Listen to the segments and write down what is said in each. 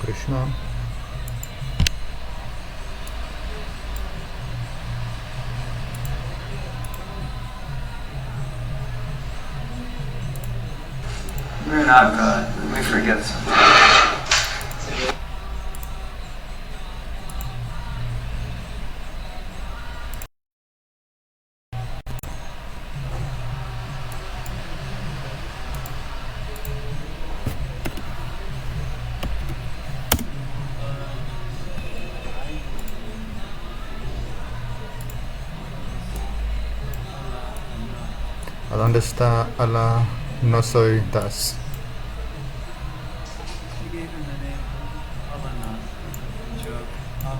Krishna. We're not God. We forget something. ¿A dónde está Allah? No soy Das.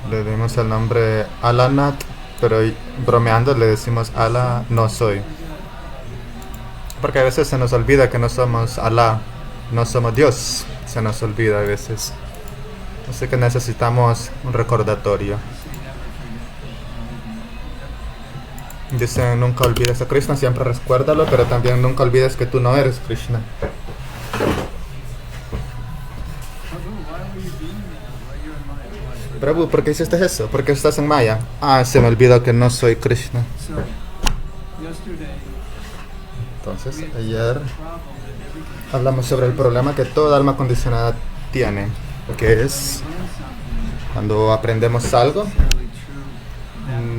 Le dimos el nombre Alanat, pero bromeando le decimos Allah no soy. Porque a veces se nos olvida que no somos Allah, no somos Dios. Se nos olvida a veces. Así que necesitamos un recordatorio. Dicen, nunca olvides a Krishna, siempre recuérdalo, pero también nunca olvides que tú no eres Krishna. Prabhu, ¿por qué hiciste eso? ¿Por qué estás en Maya? Ah, se me olvidó que no soy Krishna. Entonces, ayer hablamos sobre el problema que toda alma condicionada tiene, que es cuando aprendemos algo,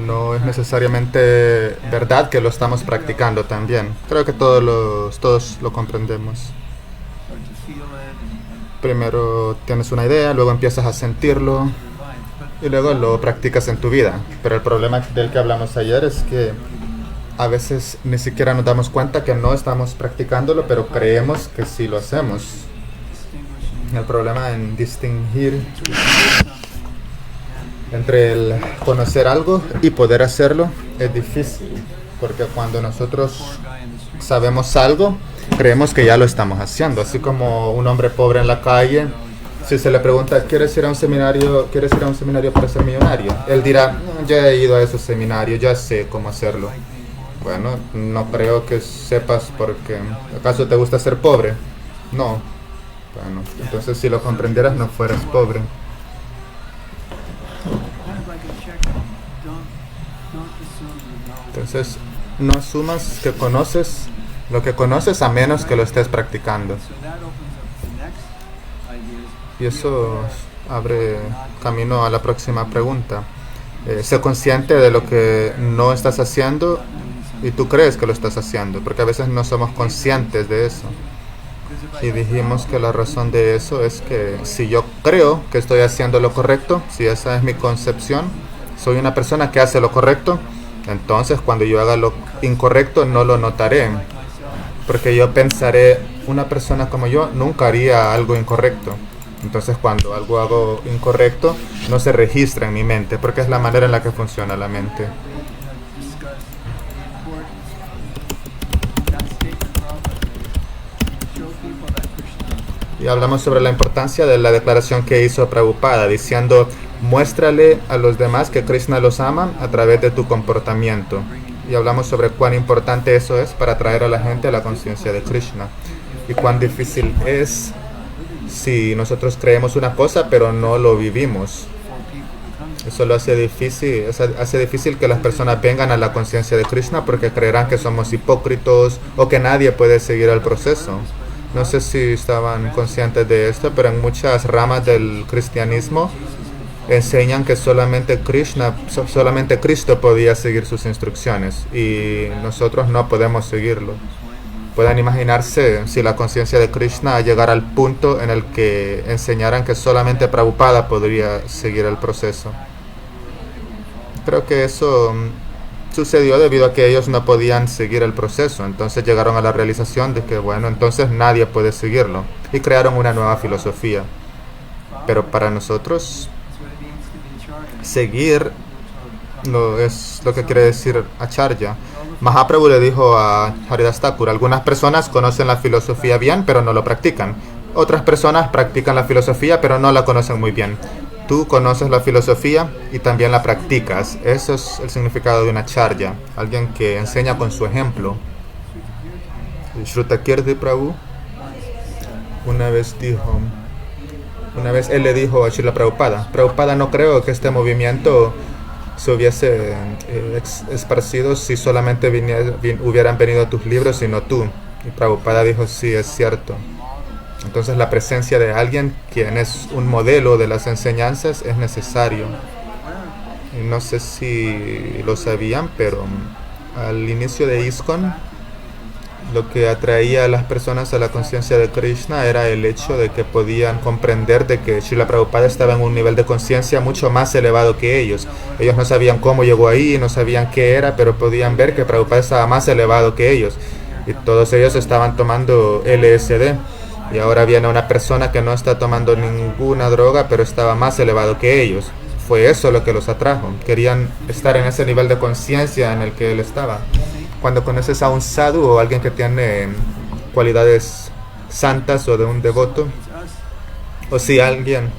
no es necesariamente verdad que lo estamos practicando también. Creo que todos lo comprendemos. Primero tienes una idea, luego empiezas a sentirlo y luego lo practicas en tu vida. Pero el problema del que hablamos ayer es que a veces ni siquiera nos damos cuenta que no estamos practicándolo, pero creemos que sí lo hacemos. El problema en distinguir entre el conocer algo y poder hacerlo es difícil, porque cuando nosotros sabemos algo, creemos que ya lo estamos haciendo. Así como un hombre pobre en la calle, si se le pregunta, ¿quieres ir a un seminario para ser millonario? Él dirá, ya he ido a esos seminarios, ya sé cómo hacerlo. Bueno, no creo que sepas porque ¿acaso te gusta ser pobre? No. Bueno, entonces si lo comprendieras no fueras pobre. Entonces, no asumas que conoces lo que conoces a menos que lo estés practicando. Y eso abre camino a la próxima pregunta. Sé consciente de lo que no estás haciendo y tú crees que lo estás haciendo, porque a veces no somos conscientes de eso. Y dijimos que la razón de eso es que si yo creo que estoy haciendo lo correcto, si esa es mi concepción, soy una persona que hace lo correcto, entonces cuando yo haga lo incorrecto no lo notaré, porque yo pensaré, una persona como yo nunca haría algo incorrecto. Entonces cuando algo hago incorrecto no se registra en mi mente, porque es la manera en la que funciona la mente. Y hablamos sobre la importancia de la declaración que hizo Prabhupada, diciendo, muéstrale a los demás que Krishna los ama a través de tu comportamiento. Y hablamos sobre cuán importante eso es para traer a la gente a la conciencia de Krishna. Y cuán difícil es si nosotros creemos una cosa pero no lo vivimos. Eso lo hace difícil que las personas vengan a la conciencia de Krishna porque creerán que somos hipócritas o que nadie puede seguir el proceso. No sé si estaban conscientes de esto, pero en muchas ramas del cristianismo enseñan que solamente Cristo podía seguir sus instrucciones y nosotros no podemos seguirlo. Pueden imaginarse si la conciencia de Krishna llegara al punto en el que enseñaran que solamente Prabhupada podría seguir el proceso. Creo que eso sucedió debido a que ellos no podían seguir el proceso. Entonces llegaron a la realización de que, bueno, entonces nadie puede seguirlo. Y crearon una nueva filosofía. Pero para nosotros, seguir es lo que quiere decir acharya. Mahaprabhu le dijo a Haridas Thakur, algunas personas conocen la filosofía bien, pero no lo practican. Otras personas practican la filosofía, pero no la conocen muy bien. Tú conoces la filosofía y también la practicas. Eso es el significado de una acharya, alguien que enseña con su ejemplo. Shrutakirti Prabhu una vez dijo, Una vez él le dijo a Srila Prabhupada, Prabhupada, no creo que este movimiento se hubiese esparcido si solamente hubieran venido tus libros y no tú. Y Prabhupada dijo, sí, es cierto. Entonces la presencia de alguien quien es un modelo de las enseñanzas es necesario. Y no sé si lo sabían, pero al inicio de ISKCON, lo que atraía a las personas a la conciencia de Krishna era el hecho de que podían comprender de que Srila Prabhupada estaba en un nivel de conciencia mucho más elevado que ellos. Ellos no sabían cómo llegó ahí, no sabían qué era, pero podían ver que Prabhupada estaba más elevado que ellos. Y todos ellos estaban tomando LSD. Y ahora viene una persona que no está tomando ninguna droga, pero estaba más elevado que ellos. Fue eso lo que los atrajo. Querían estar en ese nivel de conciencia en el que él estaba. Cuando conoces a un sadhu o alguien que tiene cualidades santas o de un devoto, o si alguien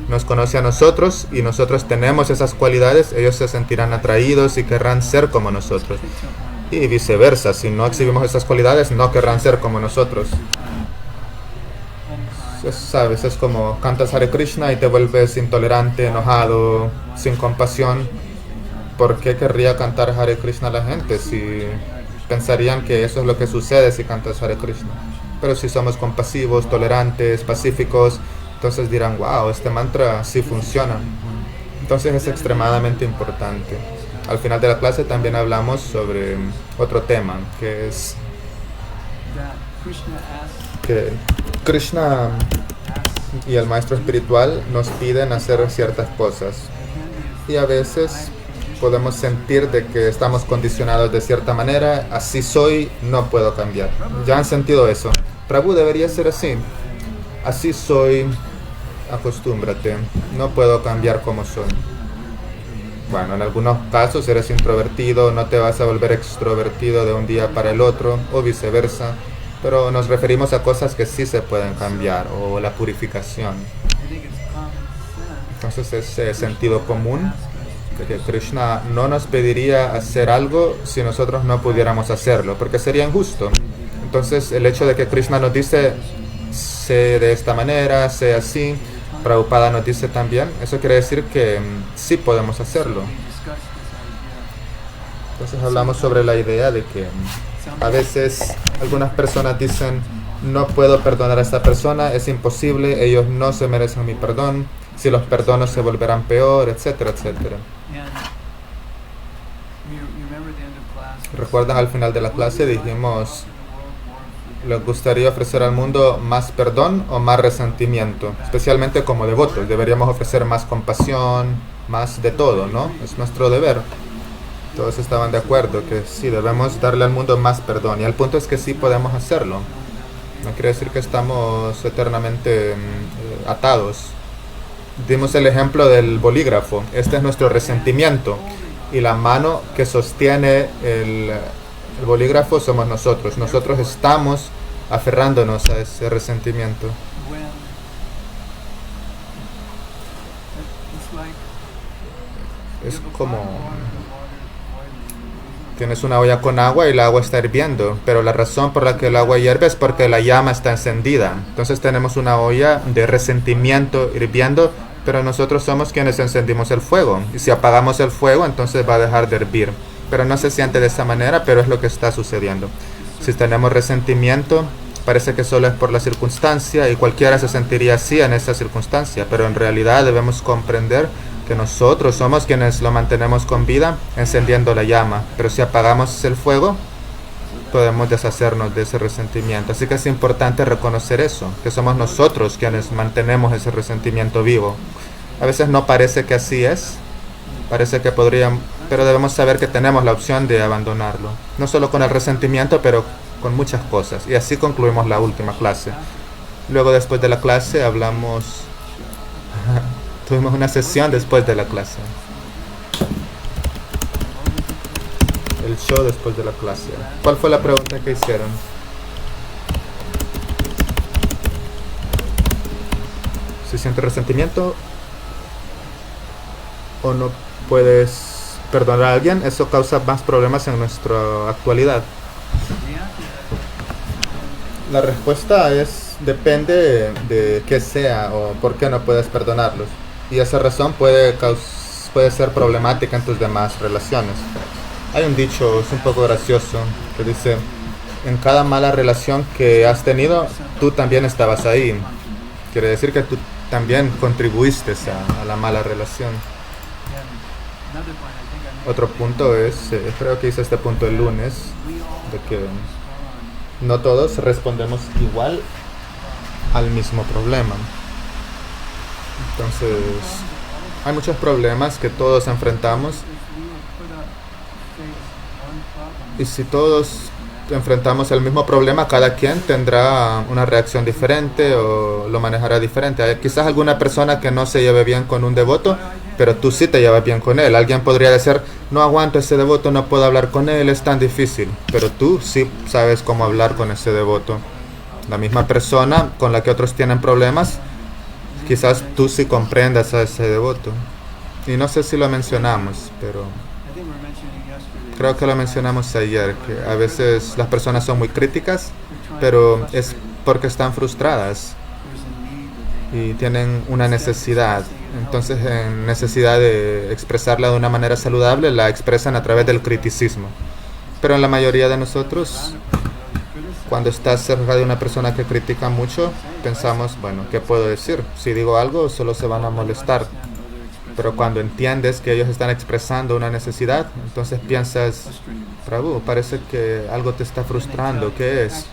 nos conoce a nosotros y nosotros tenemos esas cualidades, ellos se sentirán atraídos y querrán ser como nosotros. Y viceversa, si no exhibimos esas cualidades, no querrán ser como nosotros. Sabes, es como cantas Hare Krishna y te vuelves intolerante, enojado, sin compasión. ¿Por qué querría cantar Hare Krishna a la gente si pensarían que eso es lo que sucede si cantas Hare Krishna? Pero si somos compasivos, tolerantes, pacíficos, entonces dirán, wow, este mantra sí funciona. Entonces es extremadamente importante. Al final de la clase también hablamos sobre otro tema, que es que Krishna y el maestro espiritual nos piden hacer ciertas cosas. Y a veces podemos sentir de que estamos condicionados de cierta manera, así soy, no puedo cambiar. ¿Ya han sentido eso? Prabhu, debería ser así. Así soy, acostúmbrate, no puedo cambiar como soy. Bueno, en algunos casos eres introvertido, no te vas a volver extrovertido de un día para el otro, o viceversa. Pero nos referimos a cosas que sí se pueden cambiar, o la purificación. Entonces es sentido común que Krishna no nos pediría hacer algo si nosotros no pudiéramos hacerlo, porque sería injusto. Entonces el hecho de que Krishna nos dice, sé de esta manera, sé así, Prabhupada nos dice también, eso quiere decir que sí podemos hacerlo. Entonces hablamos sobre la idea de que a veces algunas personas dicen, no puedo perdonar a esta persona, es imposible, ellos no se merecen mi perdón, si los perdono se volverán peor, etcétera, etcétera. ¿Recuerdan al final de la clase? Dijimos, ¿les gustaría ofrecer al mundo más perdón o más resentimiento? Especialmente como devotos, deberíamos ofrecer más compasión, más de todo, ¿no? Es nuestro deber. Todos estaban de acuerdo que sí, debemos darle al mundo más perdón. Y el punto es que sí podemos hacerlo. No quiere decir que estamos eternamente atados. Dimos el ejemplo del bolígrafo. Este es nuestro resentimiento. Y la mano que sostiene el bolígrafo somos nosotros. Nosotros estamos aferrándonos a ese resentimiento. Es como... tienes una olla con agua y el agua está hirviendo, pero la razón por la que el agua hierve es porque la llama está encendida. Entonces tenemos una olla de resentimiento hirviendo, pero nosotros somos quienes encendimos el fuego. Y si apagamos el fuego, entonces va a dejar de hervir. Pero no se siente de esa manera, pero es lo que está sucediendo. Si tenemos resentimiento, parece que solo es por la circunstancia y cualquiera se sentiría así en esa circunstancia, pero en realidad debemos comprender que nosotros somos quienes lo mantenemos con vida, encendiendo la llama. Pero si apagamos el fuego, podemos deshacernos de ese resentimiento. Así que es importante reconocer eso, que somos nosotros quienes mantenemos ese resentimiento vivo. A veces no parece que así es, parece que podríamos, pero debemos saber que tenemos la opción de abandonarlo. No solo con el resentimiento, pero con muchas cosas. Y así concluimos la última clase. Luego, después de la clase, hablamos... tuvimos una sesión después de la clase. El show después de la clase. ¿Cuál fue la pregunta que hicieron? ¿Se siente resentimiento? ¿O no puedes perdonar a alguien? Eso causa más problemas en nuestra actualidad. La respuesta es depende de qué sea o por qué no puedes perdonarlos. Y esa razón puede ser problemática en tus demás relaciones. Hay un dicho, es un poco gracioso, que dice, en cada mala relación que has tenido, tú también estabas ahí. Quiere decir que tú también contribuiste a la mala relación. Otro punto es, creo que hice este punto el lunes, de que no todos respondemos igual al mismo problema. Entonces, hay muchos problemas que todos enfrentamos y si todos enfrentamos el mismo problema, cada quien tendrá una reacción diferente o lo manejará diferente. Hay quizás alguna persona que no se lleve bien con un devoto, pero tú sí te llevas bien con él. Alguien podría decir, no aguanto ese devoto, no puedo hablar con él, es tan difícil. Pero tú sí sabes cómo hablar con ese devoto. La misma persona con la que otros tienen problemas, quizás tú sí comprendas a ese devoto. Y no sé si lo mencionamos, pero creo que lo mencionamos ayer, que a veces las personas son muy críticas, pero es porque están frustradas y tienen una necesidad. Entonces, en necesidad de expresarla de una manera saludable, la expresan a través del criticismo. Pero en la mayoría de nosotros, cuando estás cerca de una persona que critica mucho, pensamos, bueno, ¿qué puedo decir? Si digo algo, solo se van a molestar. Pero cuando entiendes que ellos están expresando una necesidad, entonces piensas, Prabhu, parece que algo te está frustrando, ¿qué es?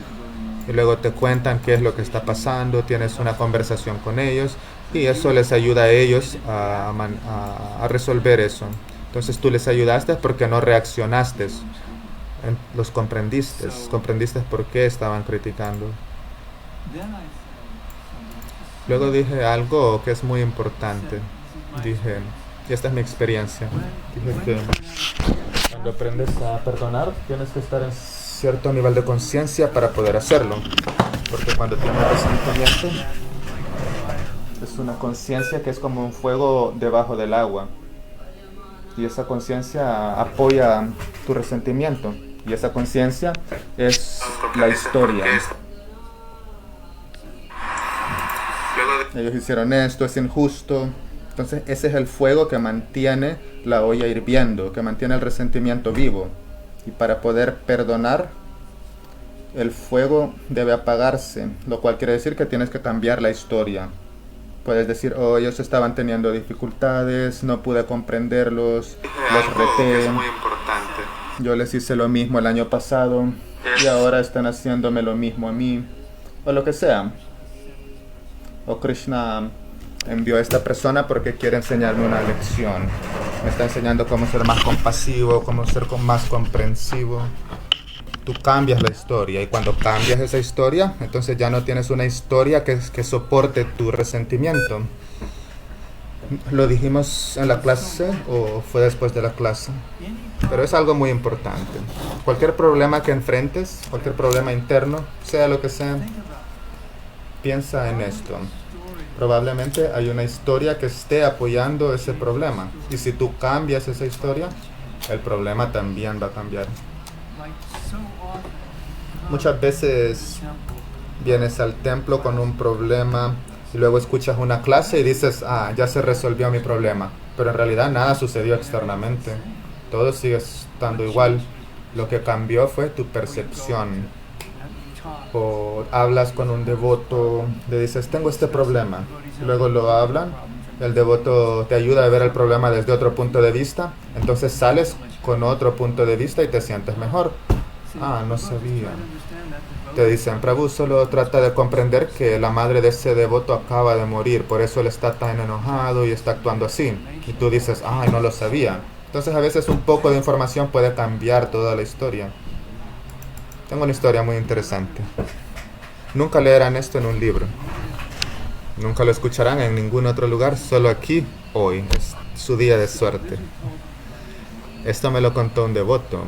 Y luego te cuentan qué es lo que está pasando, tienes una conversación con ellos y eso les ayuda a ellos a resolver eso. Entonces tú les ayudaste porque no reaccionaste, los comprendiste por qué estaban criticando. Luego dije algo que es muy importante. Dije, y esta es mi experiencia, dije que cuando aprendes a perdonar tienes que estar en cierto nivel de conciencia para poder hacerlo, porque cuando tienes resentimiento es una conciencia que es como un fuego debajo del agua y esa conciencia apoya tu resentimiento y esa conciencia es la historia. Ellos hicieron esto, es injusto. Entonces ese es el fuego que mantiene la olla hirviendo, que mantiene el resentimiento vivo. Y para poder perdonar, el fuego debe apagarse, lo cual quiere decir que tienes que cambiar la historia. Puedes decir, oh, ellos estaban teniendo dificultades, no pude comprenderlos, los reté, yo les hice lo mismo el año pasado y ahora están haciéndome lo mismo a mí, o lo que sea. O Krishna envió a esta persona porque quiere enseñarme una lección. Me está enseñando cómo ser más compasivo, cómo ser más comprensivo. Tú cambias la historia y cuando cambias esa historia, entonces ya no tienes una historia que soporte tu resentimiento. ¿Lo dijimos en la clase o fue después de la clase? Pero es algo muy importante. Cualquier problema que enfrentes, cualquier problema interno, sea lo que sea, piensa en esto. Probablemente hay una historia que esté apoyando ese problema. Y si tú cambias esa historia, el problema también va a cambiar. Muchas veces vienes al templo con un problema y luego escuchas una clase y dices, ah, ya se resolvió mi problema. Pero en realidad nada sucedió externamente. Todo sigue estando igual. Lo que cambió fue tu percepción. O hablas con un devoto, le dices, tengo este problema. Luego lo hablan, el devoto te ayuda a ver el problema desde otro punto de vista. Entonces sales con otro punto de vista y te sientes mejor. Ah, no sabía. Te dicen, Prabhu solo trata de comprender que la madre de ese devoto acaba de morir, por eso él está tan enojado y está actuando así. Y tú dices, ah, no lo sabía. Entonces a veces un poco de información puede cambiar toda la historia. Tengo una historia muy interesante. Nunca leerán esto en un libro. Nunca lo escucharán en ningún otro lugar, solo aquí, hoy. Es su día de suerte. Esto me lo contó un devoto,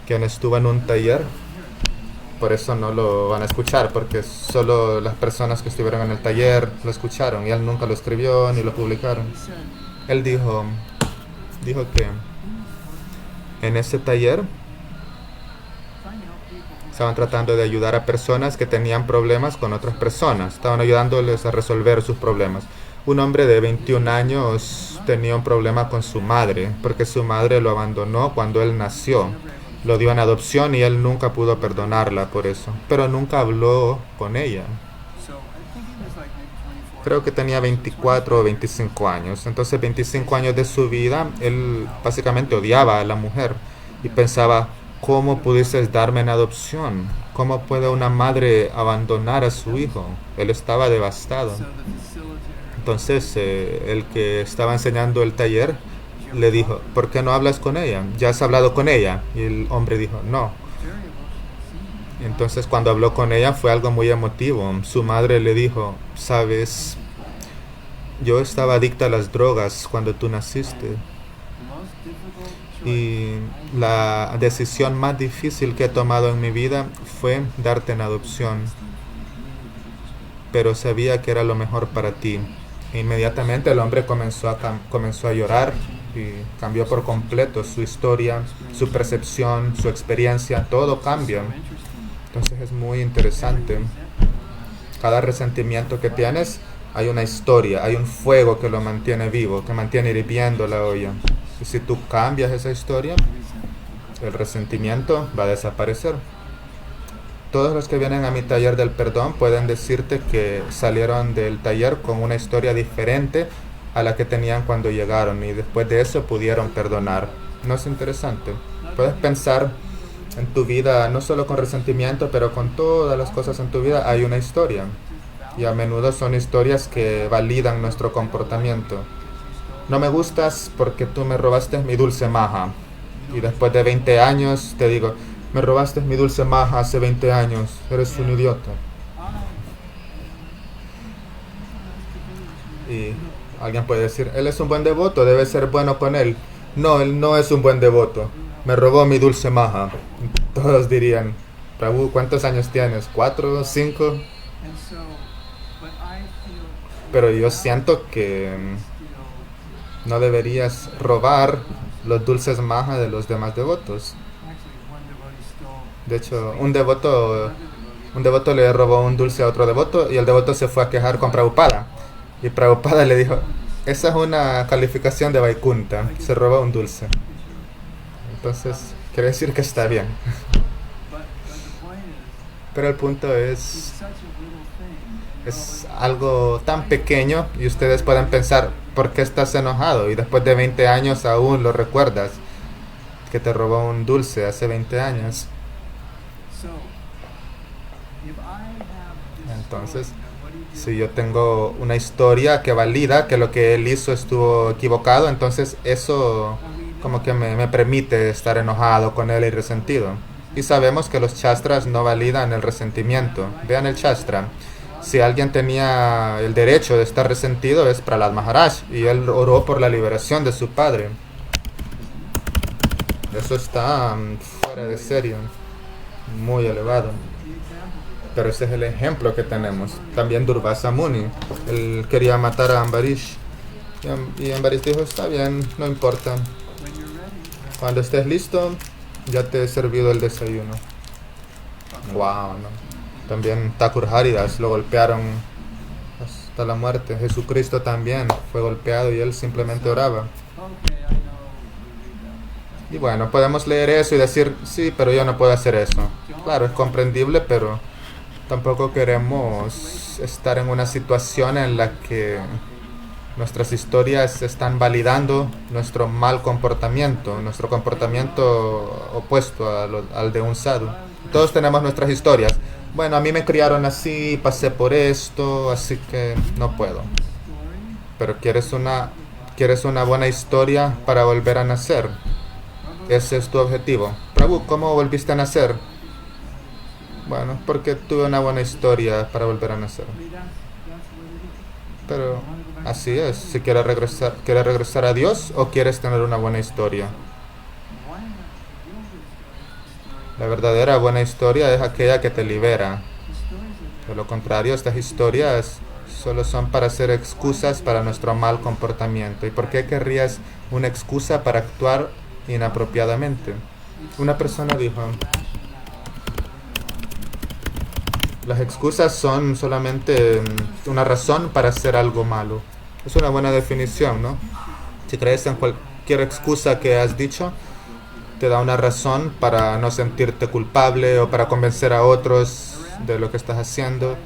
quien estuvo en un taller. Por eso no lo van a escuchar, porque solo las personas que estuvieron en el taller lo escucharon y él nunca lo escribió ni lo publicaron. Él dijo que en ese taller Estaban tratando de ayudar a personas que tenían problemas con otras personas. Estaban ayudándoles a resolver sus problemas. Un hombre de 21 años tenía un problema con su madre, porque su madre lo abandonó cuando él nació. Lo dio en adopción y él nunca pudo perdonarla por eso. Pero nunca habló con ella. Creo que tenía 24 o 25 años. Entonces 25 años de su vida, él básicamente odiaba a la mujer. Y pensaba, ¿cómo pudiste darme en adopción? ¿Cómo puede una madre abandonar a su hijo? Él estaba devastado. Entonces el que estaba enseñando el taller le dijo, ¿por qué no hablas con ella? ¿Ya has hablado con ella? Y el hombre dijo, no. Entonces cuando habló con ella fue algo muy emotivo. Su madre le dijo, sabes, yo estaba adicta a las drogas cuando tú naciste. Y la decisión más difícil que he tomado en mi vida fue darte en adopción. Pero sabía que era lo mejor para ti. Inmediatamente el hombre comenzó a llorar y cambió por completo su historia, su percepción, su experiencia, todo cambia. Entonces es muy interesante. Cada resentimiento que tienes, hay una historia, hay un fuego que lo mantiene vivo, que mantiene hirviendo la olla. Y si tú cambias esa historia, el resentimiento va a desaparecer. Todos los que vienen a mi taller del perdón pueden decirte que salieron del taller con una historia diferente a la que tenían cuando llegaron y después de eso pudieron perdonar. ¿No es interesante? Puedes pensar en tu vida, no solo con resentimiento, pero con todas las cosas en tu vida hay una historia. Y a menudo son historias que validan nuestro comportamiento. No me gustas porque tú me robaste mi dulce maja. Y después de 20 años te digo, me robaste mi dulce maja hace 20 años. Eres un idiota. Y alguien puede decir, él es un buen devoto, debe ser bueno con él. No, él no es un buen devoto. Me robó mi dulce maja. Todos dirían, Prabhu, ¿cuántos años tienes? ¿4? ¿5? Pero yo siento que no deberías robar los dulces maja de los demás devotos. De hecho, un devoto le robó un dulce a otro devoto y el devoto se fue a quejar con Prabhupada. Y Prabhupada le dijo, esa es una calificación de Vaikunta, se robó un dulce. Entonces, quiere decir que está bien. Pero el punto es algo tan pequeño y ustedes pueden pensar, ¿por qué estás enojado? Y después de 20 años aún lo recuerdas, que te robó un dulce hace 20 años. Entonces, si yo tengo una historia que valida que lo que él hizo estuvo equivocado, entonces eso como que me permite estar enojado con él y resentido. Y sabemos que los shastras no validan el resentimiento. Vean el shastra. Si alguien tenía el derecho de estar resentido es Prahlad Maharaj y él oró por la liberación de su padre. Eso está fuera de serie, muy elevado. Pero ese es el ejemplo que tenemos. También Durvasa Muni, él quería matar a Ambarish. Y Ambarish dijo, está bien, no importa. Cuando estés listo, ya te he servido el desayuno. Wow, ¿no? También Thakur Haridas lo golpearon hasta la muerte. Jesucristo también fue golpeado y él simplemente oraba. Y bueno, podemos leer eso y decir, sí, pero yo no puedo hacer eso. Claro, es comprendible, pero tampoco queremos estar en una situación en la que nuestras historias están validando nuestro mal comportamiento, nuestro comportamiento opuesto al de un sadhu. Todos tenemos nuestras historias. Bueno, a mí me criaron así, pasé por esto, así que no puedo. Pero quieres una buena historia para volver a nacer. Ese es tu objetivo. Prabhu, ¿cómo volviste a nacer? Bueno, porque tuve una buena historia para volver a nacer. Pero así es. Si quieres regresar a Dios o quieres tener una buena historia. La verdadera buena historia es aquella que te libera. De lo contrario, estas historias solo son para ser excusas para nuestro mal comportamiento. ¿Y por qué querrías una excusa para actuar inapropiadamente? Una persona dijo, Las excusas son solamente una razón para hacer algo malo. Es una buena definición, ¿no? Si crees en cualquier excusa que has dicho, te da una razón para no sentirte culpable o para convencer a otros de lo que estás haciendo,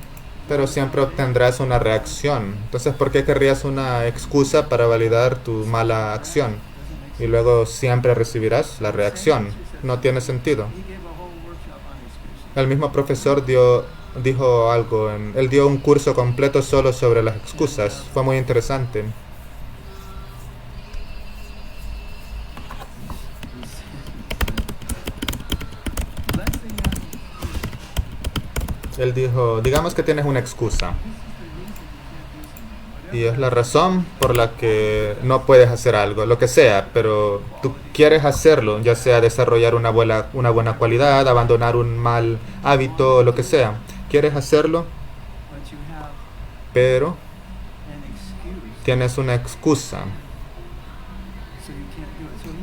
pero siempre obtendrás una reacción. Entonces, ¿por qué querrías una excusa para validar tu mala acción? Y luego siempre recibirás la reacción. No tiene sentido. El mismo profesor dijo algo, él dio un curso completo solo sobre las excusas. Fue muy interesante. Él dijo, digamos que tienes una excusa y es la razón por la que no puedes hacer algo, lo que sea, pero tú quieres hacerlo, ya sea desarrollar una buena cualidad, abandonar un mal hábito, lo que sea. Quieres hacerlo, pero tienes una excusa,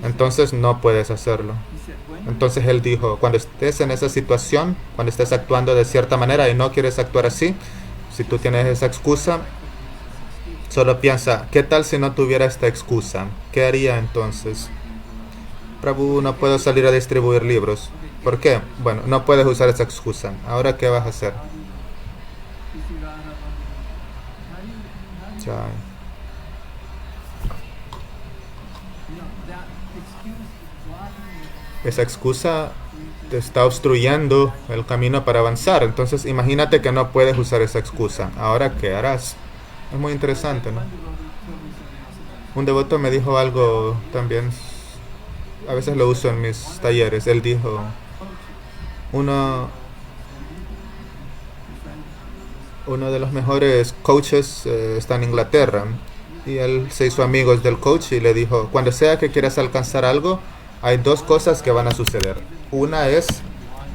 entonces no puedes hacerlo. Entonces él dijo, cuando estés en esa situación, cuando estés actuando de cierta manera y no quieres actuar así, si tú tienes esa excusa, solo piensa, ¿qué tal si no tuviera esta excusa? ¿Qué haría entonces? Prabhu, no puedo salir a distribuir libros. ¿Por qué? Bueno, no puedes usar esa excusa. ¿Ahora qué vas a hacer? Ya. Esa excusa te está obstruyendo el camino para avanzar. Entonces imagínate que no puedes usar esa excusa. ¿Ahora qué harás? Es muy interesante, ¿no? Un devoto me dijo algo también, a veces lo uso en mis talleres. Él dijo, uno de los mejores coaches está en Inglaterra y él se hizo amigos del coach y le dijo, cuando sea que quieras alcanzar algo, hay dos cosas que van a suceder. Una es,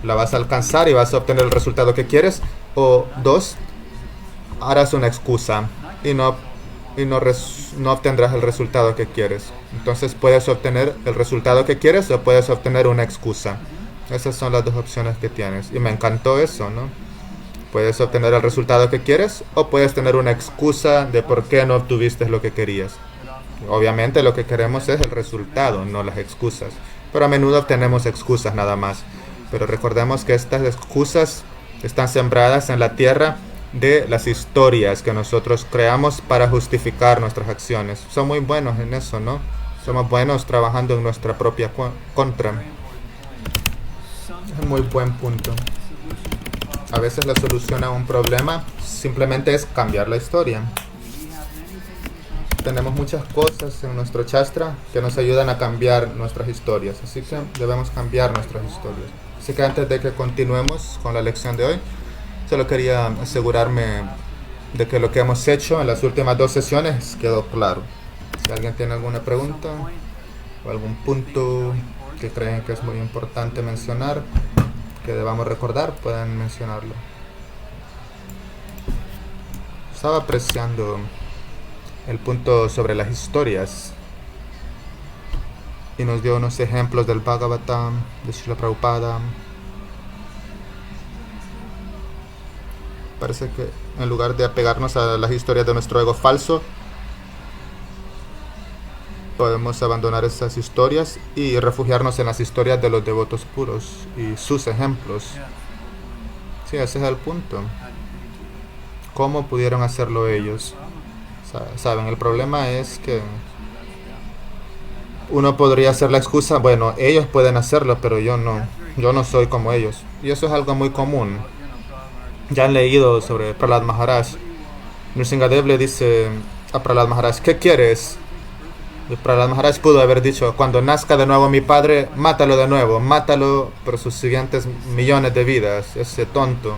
la vas a alcanzar y vas a obtener el resultado que quieres, o dos, harás una excusa y no obtendrás el resultado que quieres. Entonces puedes obtener el resultado que quieres o puedes obtener una excusa. Esas son las dos opciones que tienes. Y me encantó eso, ¿no? Puedes obtener el resultado que quieres o puedes tener una excusa de por qué no obtuviste lo que querías. Obviamente lo que queremos es el resultado, no las excusas. Pero a menudo obtenemos excusas nada más. Pero recordemos que estas excusas están sembradas en la tierra de las historias que nosotros creamos para justificar nuestras acciones. Son muy buenos en eso, ¿no? Somos buenos trabajando en nuestra propia contra. Es un muy buen punto. A veces la solución a un problema simplemente es cambiar la historia. Tenemos muchas cosas en nuestro Shastra que nos ayudan a cambiar nuestras historias, así que debemos cambiar nuestras historias. Así que antes de que continuemos con la lección de hoy, solo quería asegurarme de que lo que hemos hecho en las últimas dos sesiones quedó claro. Si alguien tiene alguna pregunta o algún punto que creen que es muy importante mencionar, que debamos recordar, pueden mencionarlo. Estaba apreciando el punto sobre las historias y nos dio unos ejemplos del Bhagavatam, de Srila Prabhupada. Parece que en lugar de apegarnos a las historias de nuestro ego falso, podemos abandonar esas historias y refugiarnos en las historias de los devotos puros y sus ejemplos. Sí, ese es el punto. ¿Cómo pudieron hacerlo ellos? Saben, el problema es que uno podría hacer la excusa, bueno, ellos pueden hacerlo, pero yo no soy como ellos. Y eso es algo muy común. Ya han leído sobre Prahlad Maharaj. Nrsingadev le dice a Prahlad Maharaj, ¿qué quieres? Y Prahlad Maharaj pudo haber dicho, cuando nazca de nuevo mi padre, mátalo de nuevo, mátalo por sus siguientes millones de vidas, ese tonto.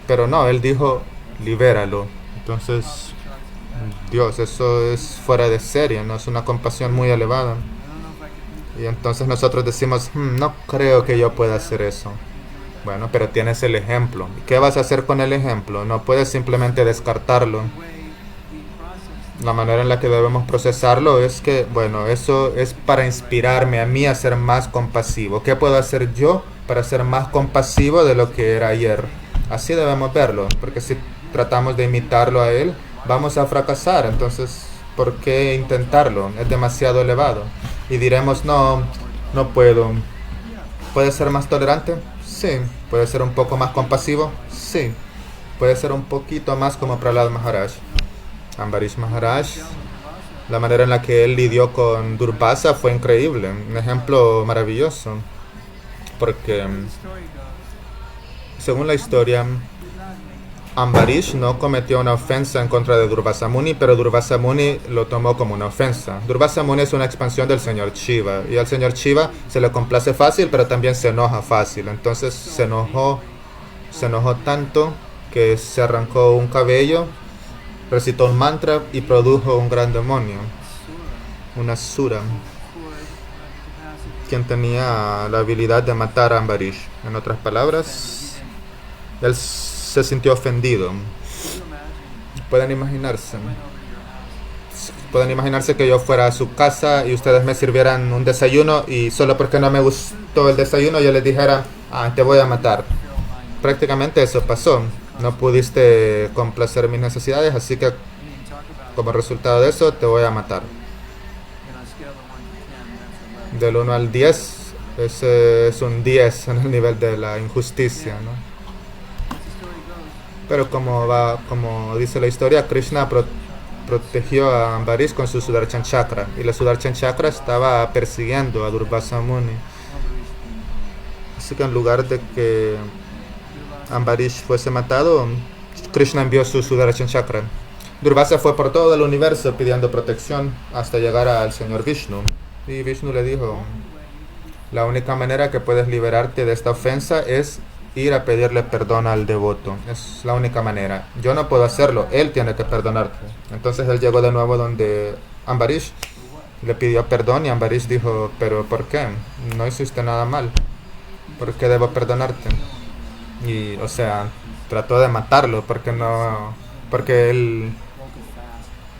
Pero no, él dijo, libéralo. Entonces, Dios, eso es fuera de serie, ¿no? Es una compasión muy elevada. Y entonces nosotros decimos, no creo que yo pueda hacer eso. Bueno, pero tienes el ejemplo. ¿Qué vas a hacer con el ejemplo? No puedes simplemente descartarlo. La manera en la que debemos procesarlo es que, bueno, eso es para inspirarme a mí a ser más compasivo. ¿Qué puedo hacer yo para ser más compasivo de lo que era ayer? Así debemos verlo, porque si tratamos de imitarlo a él, vamos a fracasar. Entonces, ¿por qué intentarlo? Es demasiado elevado. Y diremos, no, no puedo. ¿Puede ser más tolerante? Sí. ¿Puede ser un poco más compasivo? Sí. ¿Puede ser un poquito más como Prahlad Maharaj? Ambarish Maharaj, la manera en la que él lidió con Durvasa fue increíble. Un ejemplo maravilloso. Porque, según la historia, Ambarish no cometió una ofensa en contra de Durvasa Muni, pero Durvasa Muni lo tomó como una ofensa. Durvasa Muni es una expansión del señor Shiva, y al señor Shiva se le complace fácil, pero también se enoja fácil. Entonces se enojó tanto que se arrancó un cabello, recitó un mantra y produjo un gran demonio, una Asura, quien tenía la habilidad de matar a Ambarish. En otras palabras, él se sintió ofendido. Pueden imaginarse. Pueden imaginarse que yo fuera a su casa y ustedes me sirvieran un desayuno y solo porque no me gustó el desayuno yo les dijera, te voy a matar. Prácticamente eso pasó. No pudiste complacer mis necesidades, así que como resultado de eso te voy a matar. Del 1 al 10, ese es un 10 en el nivel de la injusticia, ¿no? Pero como dice la historia, Krishna protegió a Ambarish con su Sudarshan Chakra, y la Sudarshan Chakra estaba persiguiendo a Durvasa Muni. Así que en lugar de que Ambarish fuese matado, Krishna envió su Sudarshan Chakra. Durvasa fue por todo el universo pidiendo protección hasta llegar al señor Vishnu. Y Vishnu le dijo, la única manera que puedes liberarte de esta ofensa es ir a pedirle perdón al devoto. Es la única manera. Yo no puedo hacerlo, él tiene que perdonarte. Entonces él llegó de nuevo donde Ambarish, le pidió perdón y Ambarish dijo, pero ¿por qué? No hiciste nada mal. ¿Por qué debo perdonarte? Y, o sea, trató de matarlo porque él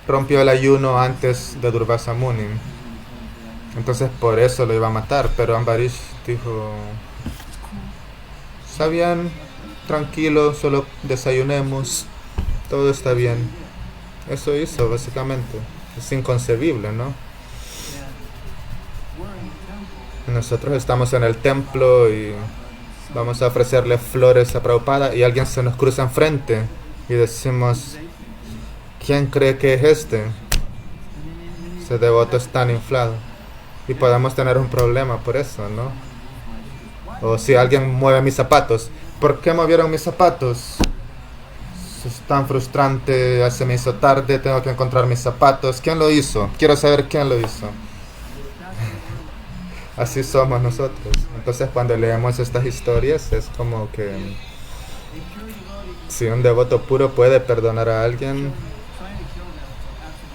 rompió el ayuno antes de Durvasa Muni. Entonces por eso lo iba a matar, pero Ambarish dijo, está bien, tranquilo, solo desayunemos, todo está bien. Eso hizo básicamente. Es inconcebible, ¿no? Nosotros estamos en el templo y vamos a ofrecerle flores a Prabhupada y alguien se nos cruza enfrente y decimos, ¿quién cree que es este? Ese devoto es tan inflado. Y podemos tener un problema por eso, ¿no? O si alguien mueve mis zapatos, ¿por qué movieron mis zapatos? Es tan frustrante, ya se me hizo tarde, tengo que encontrar mis zapatos. ¿Quién lo hizo? Quiero saber quién lo hizo. Así somos nosotros. Entonces cuando leemos estas historias es como que si un devoto puro puede perdonar a alguien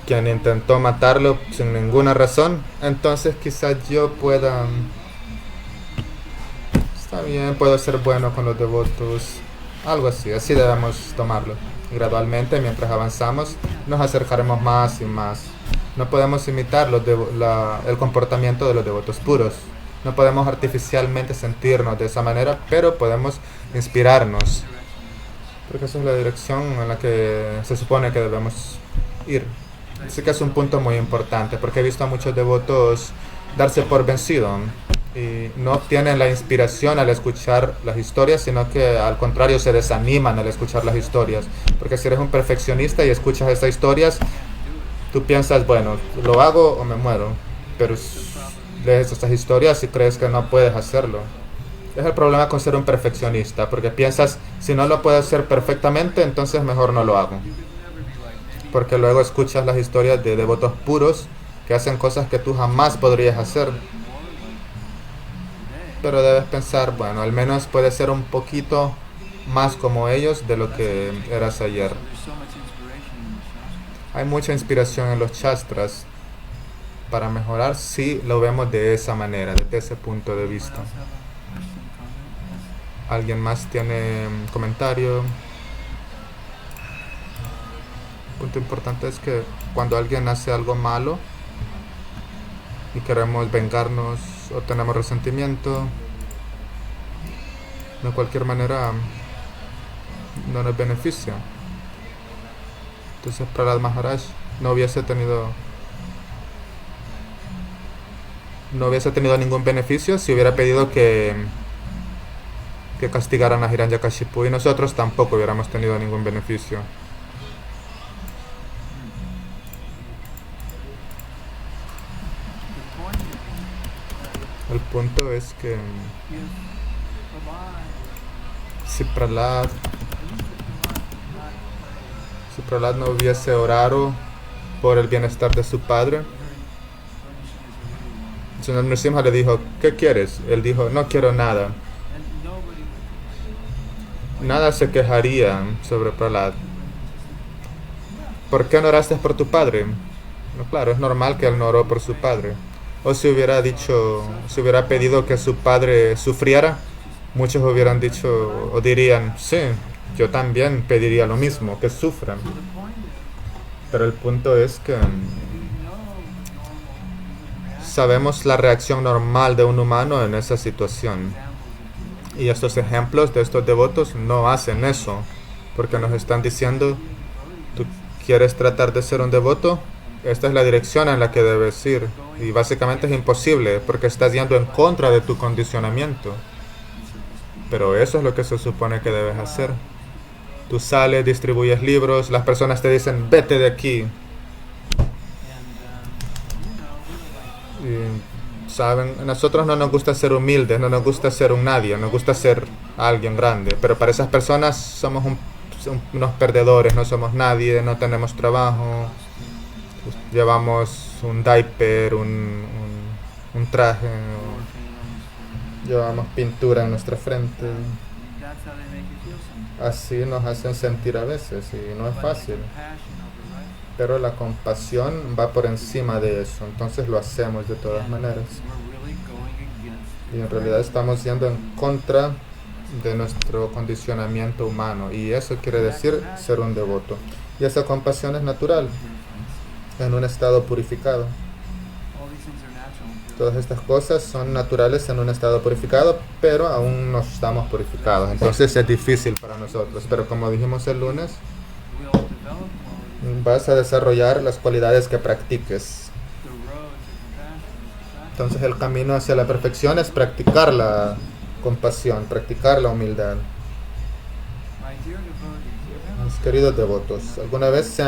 quien intentó matarlo sin ninguna razón, entonces quizás yo pueda, está bien, puedo ser bueno con los devotos, algo así debemos tomarlo. Gradualmente, mientras avanzamos, nos acercaremos más y más. No podemos imitar el comportamiento de los devotos puros. No podemos artificialmente sentirnos de esa manera, pero podemos inspirarnos. Porque esa es la dirección en la que se supone que debemos ir. Así que es un punto muy importante, porque he visto a muchos devotos darse por vencido y no obtienen la inspiración al escuchar las historias, sino que al contrario se desaniman al escuchar las historias. Porque si eres un perfeccionista y escuchas esas historias, tú piensas, bueno, lo hago o me muero, pero lees estas historias y crees que no puedes hacerlo. Es el problema con ser un perfeccionista, porque piensas, si no lo puedo hacer perfectamente, entonces mejor no lo hago. Porque luego escuchas las historias de devotos puros que hacen cosas que tú jamás podrías hacer. Pero debes pensar, bueno, al menos puedes ser un poquito más como ellos de lo que eras ayer. Hay mucha inspiración en los shastras para mejorar si lo vemos de esa manera, desde ese punto de vista. ¿Alguien más tiene un comentario? El punto importante es que cuando alguien hace algo malo y queremos vengarnos o tenemos resentimiento, de cualquier manera no nos beneficia. Entonces Prahlad Maharaj no hubiese tenido ningún beneficio si hubiera pedido que castigaran a Hiranyakashipu, y nosotros tampoco hubiéramos tenido ningún beneficio. El punto es que si Prahlad no hubiese orado por el bienestar de su padre, el señor Nrsimha le dijo, ¿qué quieres? Él dijo, no quiero nada. Nada se quejaría sobre Prahlad. ¿Por qué no oraste por tu padre? No, claro, es normal que él no oró por su padre. O si hubiera pedido que su padre sufriera, muchos hubieran dicho o dirían, sí, yo también pediría lo mismo, que sufran. Pero el punto es que sabemos la reacción normal de un humano en esa situación. Y estos ejemplos de estos devotos no hacen eso, porque nos están diciendo, tú quieres tratar de ser un devoto, esta es la dirección en la que debes ir. Y básicamente es imposible, porque estás yendo en contra de tu condicionamiento. Pero eso es lo que se supone que debes hacer. Tú sales, distribuyes libros, las personas te dicen, vete de aquí. Y, saben, a nosotros no nos gusta ser humildes, no nos gusta ser un nadie, nos gusta ser alguien grande. Pero para esas personas somos unos perdedores, no somos nadie, no tenemos trabajo. Llevamos un diaper, un traje, llevamos pintura en nuestra frente. Así nos hacen sentir a veces y no es fácil. Pero la compasión va por encima de eso, entonces lo hacemos de todas maneras. Y en realidad estamos yendo en contra de nuestro condicionamiento humano, y eso quiere decir ser un devoto. Y esa compasión es natural en un estado purificado. Todas estas cosas son naturales en un estado purificado, pero aún no estamos purificados. Entonces es difícil para nosotros. Pero como dijimos el lunes, vas a desarrollar las cualidades que practiques. Entonces el camino hacia la perfección es practicar la compasión, practicar la humildad. Mis queridos devotos, ¿alguna vez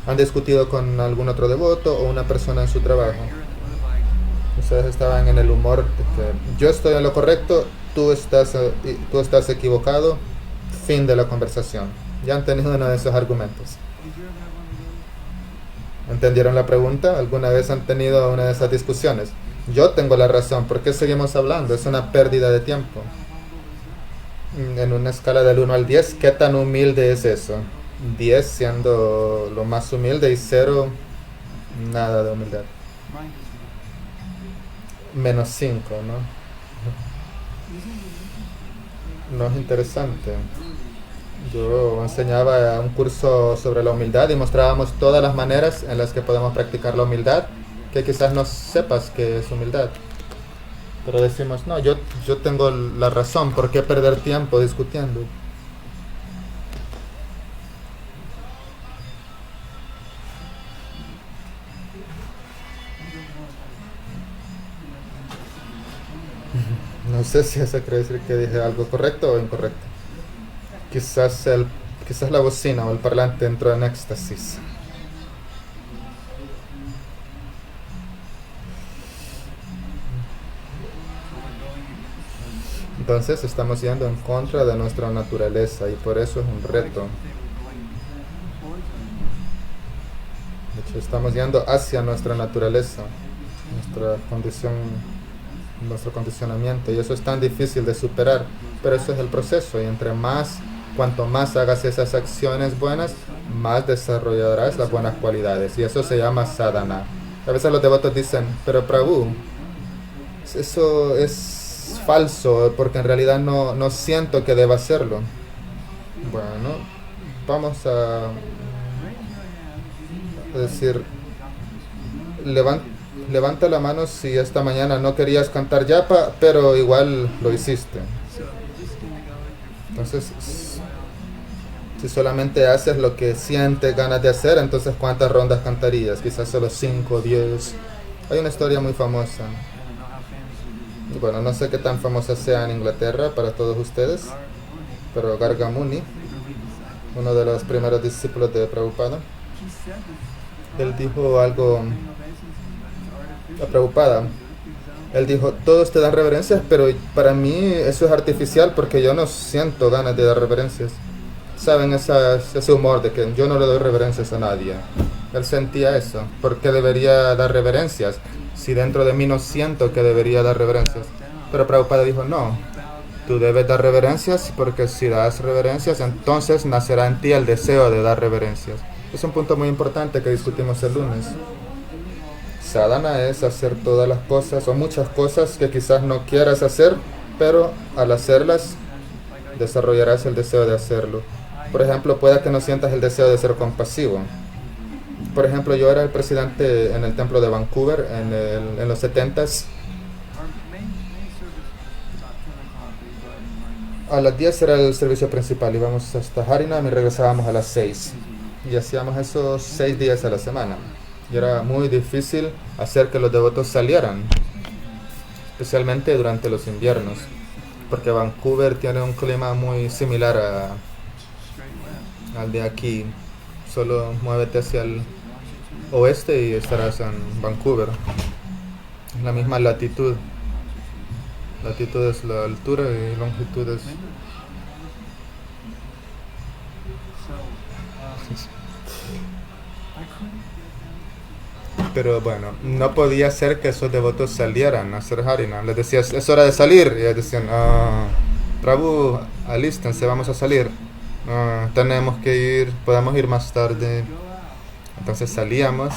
han discutido con algún otro devoto o una persona en su trabajo? Ustedes estaban en el humor de que yo estoy en lo correcto, tú estás equivocado, fin de la conversación. Ya han tenido uno de esos argumentos. ¿Entendieron la pregunta? ¿Alguna vez han tenido una de esas discusiones? Yo tengo la razón, ¿por qué seguimos hablando? Es una pérdida de tiempo. En una escala del 1 al 10, ¿qué tan humilde es eso? 10 siendo lo más humilde y 0 nada de humildad. Menos 5, ¿no? No es interesante. Yo enseñaba un curso sobre la humildad y mostrábamos todas las maneras en las que podemos practicar la humildad, que quizás no sepas que es humildad. Pero decimos, no, yo tengo la razón, ¿por qué perder tiempo discutiendo? No sé si eso quiere decir que dije algo correcto o incorrecto. Quizás la bocina o el parlante entró en éxtasis. Entonces estamos yendo en contra de nuestra naturaleza y por eso es un reto. De hecho, estamos yendo hacia nuestra naturaleza, nuestra condición, nuestro condicionamiento, y eso es tan difícil de superar, pero eso es el proceso, y cuanto más hagas esas acciones buenas, más desarrollarás las buenas cualidades, y eso se llama sadhana. A veces los devotos dicen, pero Prabhu, eso es falso, porque en realidad no siento que deba hacerlo. Bueno, vamos a decir, levanta la mano si esta mañana no querías cantar yapa, pero igual lo hiciste. Entonces, si solamente haces lo que sientes ganas de hacer, entonces ¿cuántas rondas cantarías? Quizás solo 5 o 10. Hay una historia muy famosa. Y bueno, no sé qué tan famosa sea en Inglaterra para todos ustedes, pero Gargamuni, uno de los primeros discípulos de Prabhupada, él dijo algo a Prabhupada. Él dijo, todos te dan reverencias, pero para mí eso es artificial porque yo no siento ganas de dar reverencias. Saben, ese humor de que yo no le doy reverencias a nadie. Él sentía eso. ¿Por qué debería dar reverencias? Si dentro de mí no siento que debería dar reverencias. Pero Prabhupada dijo, no, tú debes dar reverencias porque si das reverencias, entonces nacerá en ti el deseo de dar reverencias. Es un punto muy importante que discutimos el lunes. Sadhana es hacer todas las cosas o muchas cosas que quizás no quieras hacer, pero al hacerlas desarrollarás el deseo de hacerlo. Por ejemplo, pueda que no sientas el deseo de ser compasivo. Por ejemplo, yo era el presidente en el templo de Vancouver en los 70s. A las 10 era el servicio principal, íbamos hasta Harinam y regresábamos a las 6. Y hacíamos eso 6 días a la semana. Y era muy difícil hacer que los devotos salieran, especialmente durante los inviernos, porque Vancouver tiene un clima muy similar al de aquí. Solo muévete hacia el oeste y estarás en Vancouver. Es la misma latitud. Latitud es la altura y longitud es... Pero bueno, no podía ser que esos devotos salieran a hacer Harinam. Les decías, es hora de salir. Y ellos decían, Prabhu, alístense, vamos a salir. Tenemos que ir, podemos ir más tarde. Entonces salíamos.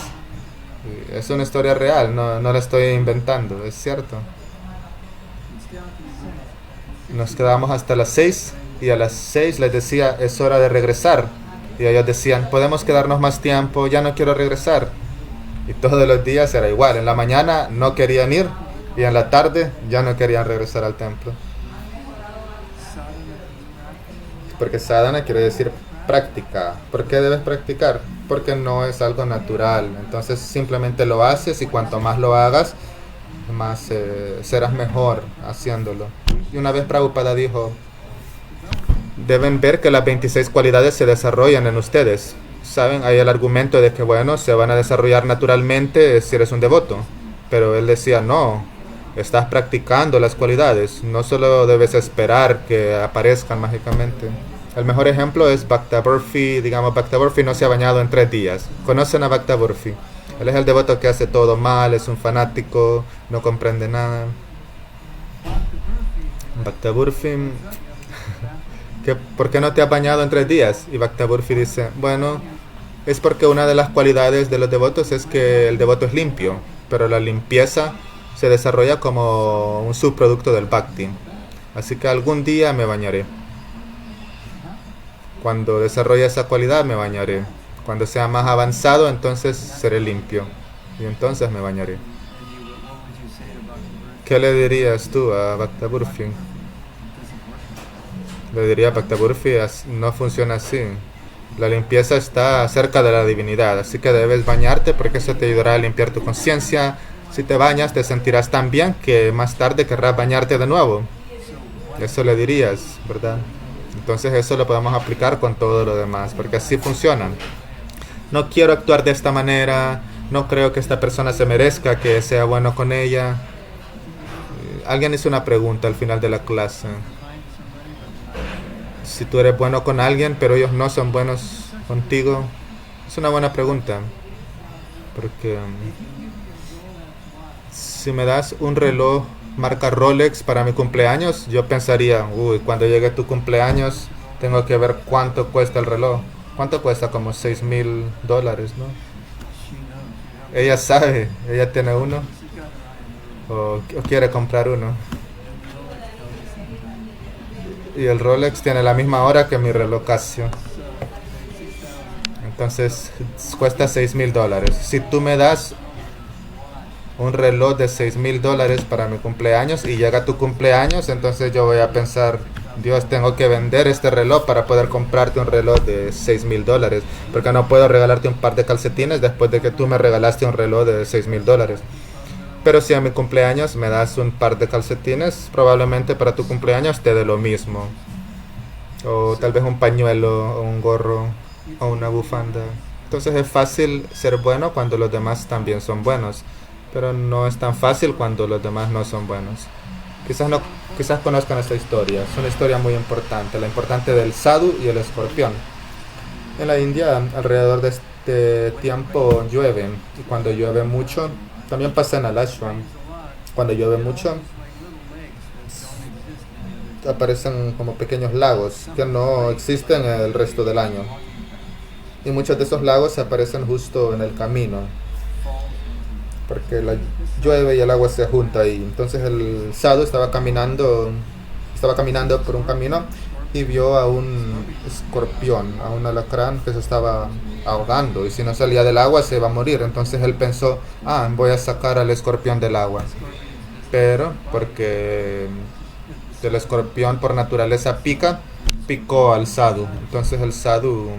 Es una historia real, no la estoy inventando, es cierto. Nos quedábamos hasta las 6 y a las 6 les decía, es hora de regresar. Y ellos decían, podemos quedarnos más tiempo, ya no quiero regresar. Y todos los días era igual. En la mañana no querían ir y en la tarde ya no querían regresar al templo. Porque sadhana quiere decir práctica. ¿Por qué debes practicar? Porque no es algo natural. Entonces simplemente lo haces y cuanto más lo hagas, más serás mejor haciéndolo. Y una vez Prabhupada dijo, deben ver que las 26 cualidades se desarrollan en ustedes. ¿Saben? Hay el argumento de que, bueno, se van a desarrollar naturalmente si eres un devoto. Pero él decía, no, estás practicando las cualidades. No solo debes esperar que aparezcan mágicamente. El mejor ejemplo es Bhakta Burfi. Digamos, Bhakta Burfi no se ha bañado en 3 días. ¿Conocen a Bhakta Burfi? Él es el devoto que hace todo mal, es un fanático, no comprende nada. Bhakta Burfi, ¿por qué no te has bañado en 3 días? Y Bhakta Burfi dice, bueno, es porque una de las cualidades de los devotos es que el devoto es limpio, pero la limpieza se desarrolla como un subproducto del bhakti. Así que algún día me bañaré. Cuando desarrolle esa cualidad me bañaré. Cuando sea más avanzado, entonces seré limpio. Y entonces me bañaré. ¿Qué le dirías tú a Bhakta Burfi? Le diría a Bhakta Burfi, no funciona así. La limpieza está cerca de la divinidad, así que debes bañarte porque eso te ayudará a limpiar tu conciencia. Si te bañas te sentirás tan bien que más tarde querrás bañarte de nuevo. Eso le dirías, ¿verdad? Entonces eso lo podemos aplicar con todo lo demás, porque así funcionan. No quiero actuar de esta manera, no creo que esta persona se merezca que sea bueno con ella. Alguien hizo una pregunta al final de la clase. Si tú eres bueno con alguien, pero ellos no son buenos contigo, es una buena pregunta. Porque si me das un reloj marca Rolex para mi cumpleaños, yo pensaría, uy, cuando llegue tu cumpleaños, tengo que ver cuánto cuesta el reloj. ¿Cuánto cuesta? Como $6,000, ¿no? Ella sabe, ella tiene uno, o quiere comprar uno. Y el Rolex tiene la misma hora que mi reloj Casio. Entonces cuesta $6,000. Si tú me das un reloj de $6,000 para mi cumpleaños y llega tu cumpleaños, entonces yo voy a pensar, Dios, tengo que vender este reloj para poder comprarte un reloj de $6,000, porque no puedo regalarte un par de calcetines después de que tú me regalaste un reloj de $6,000. Pero si a mi cumpleaños me das un par de calcetines, probablemente para tu cumpleaños te dé lo mismo. O tal vez un pañuelo, o un gorro, o una bufanda. Entonces es fácil ser bueno cuando los demás también son buenos, pero no es tan fácil cuando los demás no son buenos. Quizás conozcan esta historia. Es una historia muy importante, la importante del sadhu y el escorpión. En la India, alrededor de este tiempo llueve, y cuando llueve mucho, también pasa en el ashram. Cuando llueve mucho, aparecen como pequeños lagos que no existen el resto del año. Y muchos de esos lagos aparecen justo en el camino, porque llueve y el agua se junta ahí. Entonces el sadhu estaba caminando por un camino y vio a un escorpión, a un alacrán que se estaba ahogando, y si no salía del agua se iba a morir. Entonces él pensó, voy a sacar al escorpión del agua. Pero porque el escorpión por naturaleza picó al sadhu. Entonces el sadhu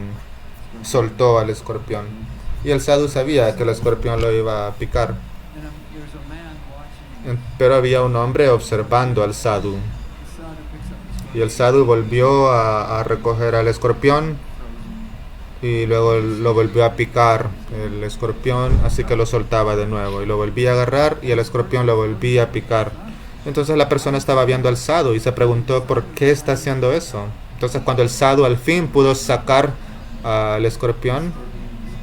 soltó al escorpión. Y el sadhu sabía que el escorpión lo iba a picar. Pero había un hombre observando al sadhu. Y el sadhu volvió a recoger al escorpión. Y luego lo volvió a picar el escorpión. Así que lo soltaba de nuevo. Y lo volvía a agarrar y el escorpión lo volvía a picar. Entonces la persona estaba viendo al sadhu y se preguntó por qué está haciendo eso. Entonces cuando el sadhu al fin pudo sacar al escorpión,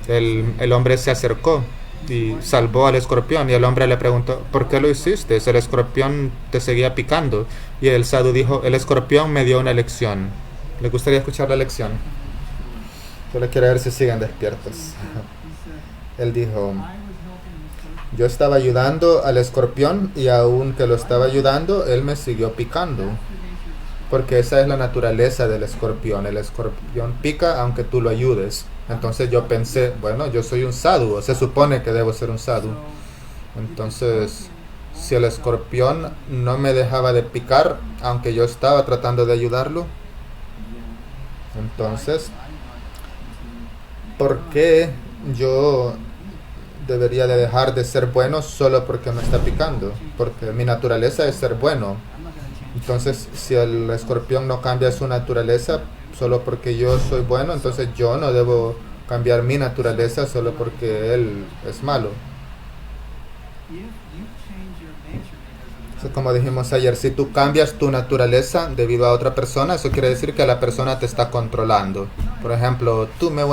el hombre se acercó y salvó al escorpión, y el hombre le preguntó, ¿por qué lo hiciste? El escorpión te seguía picando. Y el sadhu dijo, el escorpión me dio una lección. ¿Le gustaría escuchar la lección? Solo quiero ver si siguen despiertos. Él dijo, yo estaba ayudando al escorpión, y aunque lo estaba ayudando, él me siguió picando. Porque esa es la naturaleza del escorpión. El escorpión pica aunque tú lo ayudes. Entonces yo pensé, bueno, yo soy un sadhu, o se supone que debo ser un sadhu. Entonces, si el escorpión no me dejaba de picar, aunque yo estaba tratando de ayudarlo, entonces, ¿por qué yo debería de dejar de ser bueno solo porque me está picando? Porque mi naturaleza es ser bueno. Entonces, si el escorpión no cambia su naturaleza solo porque yo soy bueno, entonces yo no debo cambiar mi naturaleza solo porque él es malo. Entonces, como dijimos ayer, si tú cambias tu naturaleza debido a otra persona, eso quiere decir que la persona te está controlando. Por ejemplo, tú me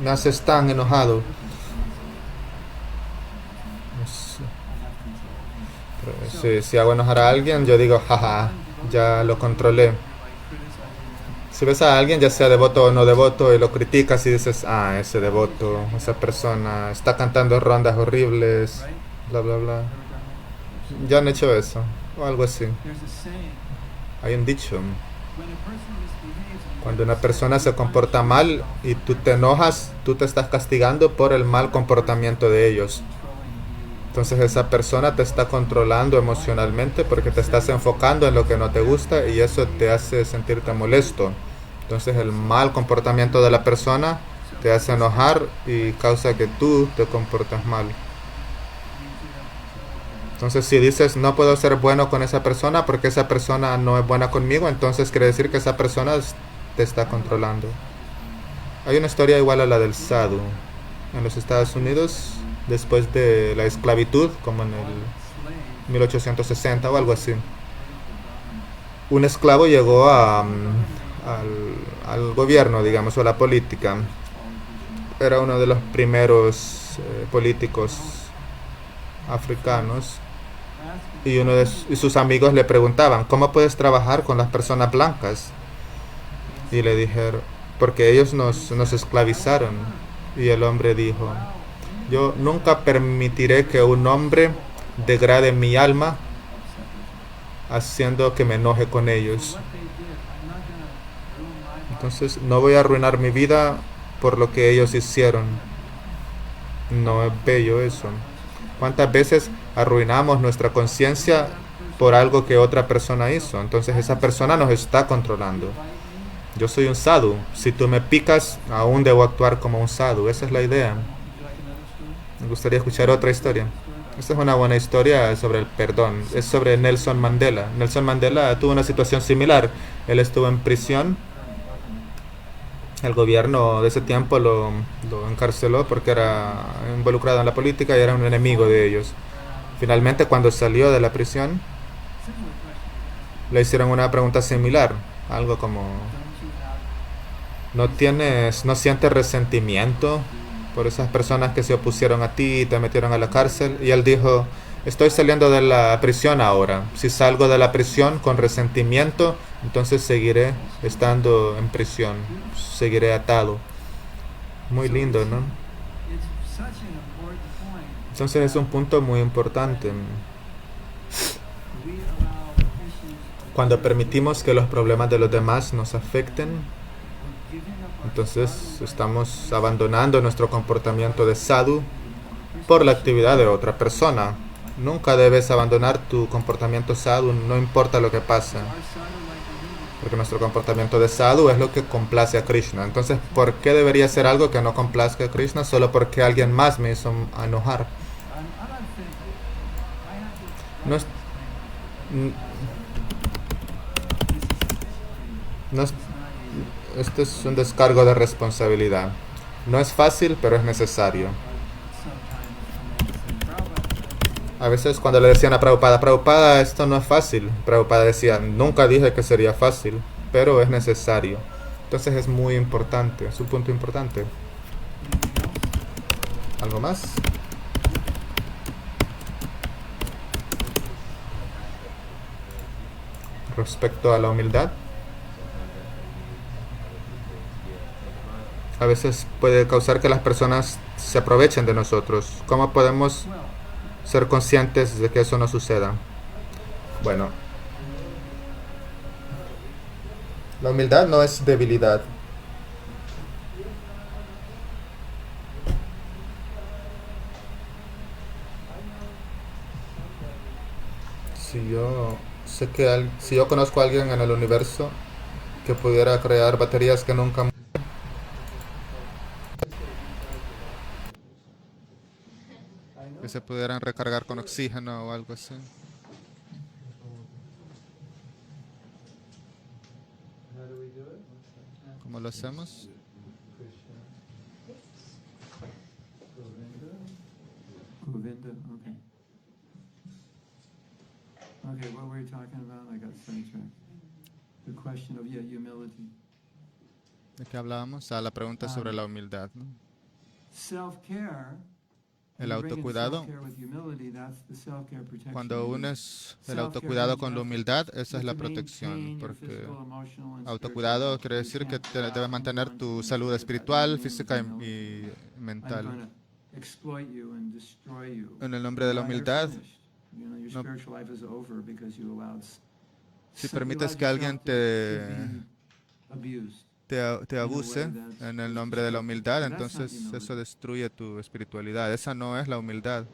haces tan enojado. Si hago enojar a alguien, yo digo, jaja, ya lo controlé. Si ves a alguien, ya sea devoto o no devoto, y lo criticas y dices, ese devoto, esa persona está cantando rondas horribles, bla bla bla. Ya han hecho eso, o algo así. Hay un dicho, cuando una persona se comporta mal y tú te enojas, tú te estás castigando por el mal comportamiento de ellos. Entonces esa persona te está controlando emocionalmente porque te estás enfocando en lo que no te gusta, y eso te hace sentirte molesto. Entonces el mal comportamiento de la persona te hace enojar y causa que tú te comportas mal. Entonces si dices, no puedo ser bueno con esa persona porque esa persona no es buena conmigo, entonces quiere decir que esa persona te está controlando. Hay una historia igual a la del sadhu en los Estados Unidos. Después de la esclavitud, como en el 1860 o algo así, un esclavo llegó al gobierno, digamos, o a la política. Era uno de los primeros políticos africanos, y y sus amigos le preguntaban, ¿cómo puedes trabajar con las personas blancas? Y le dijeron, porque ellos nos esclavizaron. Y el hombre dijo, yo nunca permitiré que un hombre degrade mi alma haciendo que me enoje con ellos. Entonces no voy a arruinar mi vida por lo que ellos hicieron. No es bello eso. ¿Cuántas veces arruinamos nuestra conciencia por algo que otra persona hizo. Entonces esa persona nos está controlando. Yo soy un sadhu. Si tú me picas, aún debo actuar como un sadhu. Esa es la idea. Me gustaría escuchar otra historia. Esta es una buena historia sobre el perdón. Es sobre Nelson Mandela. Nelson Mandela tuvo una situación similar. Él estuvo en prisión. El gobierno de ese tiempo lo encarceló porque era involucrado en la política y era un enemigo de ellos. Finalmente, cuando salió de la prisión, le hicieron una pregunta similar. Algo como, ¿no sientes resentimiento por esas personas que se opusieron a ti y te metieron a la cárcel? Y él dijo, estoy saliendo de la prisión ahora. Si salgo de la prisión con resentimiento, entonces seguiré estando en prisión, seguiré atado. Muy lindo, ¿no? Entonces es un punto muy importante. Cuando permitimos que los problemas de los demás nos afecten, entonces estamos abandonando nuestro comportamiento de sadhu por la actividad de otra persona. Nunca debes abandonar tu comportamiento sadhu, no importa lo que pase. Porque nuestro comportamiento de sadhu es lo que complace a Krishna. Entonces, ¿por qué debería ser algo que no complazca a Krishna solo porque alguien más me hizo enojar? No es, no es, Esto es un descargo de responsabilidad. No es fácil, pero es necesario. A veces cuando le decían a Prabhupada, Prabhupada, esto no es fácil. Prabhupada decía, nunca dije que sería fácil, pero es necesario. Entonces es muy importante, es un punto importante. ¿Algo más? Respecto a la humildad, a veces puede causar que las personas se aprovechen de nosotros. ¿Cómo podemos ser conscientes de que eso no suceda? Bueno, la humildad no es debilidad. Si yo conozco a alguien en el universo que pudiera crear baterías que se pudieran recargar con oxígeno o algo así. ¿Cómo lo hacemos? Govinda, okay. Okay, what were you talking about? I got sidetracked. The question of humility. ¿De qué hablábamos? La pregunta sobre la humildad, ¿no? Self-care. El autocuidado. Cuando unes el autocuidado con la humildad, esa es la protección, porque autocuidado quiere decir que debes mantener tu salud espiritual, física y mental. En el nombre de la humildad, si permites que alguien te abuse en el nombre de la humildad, entonces eso destruye tu espiritualidad. Esa no es la humildad.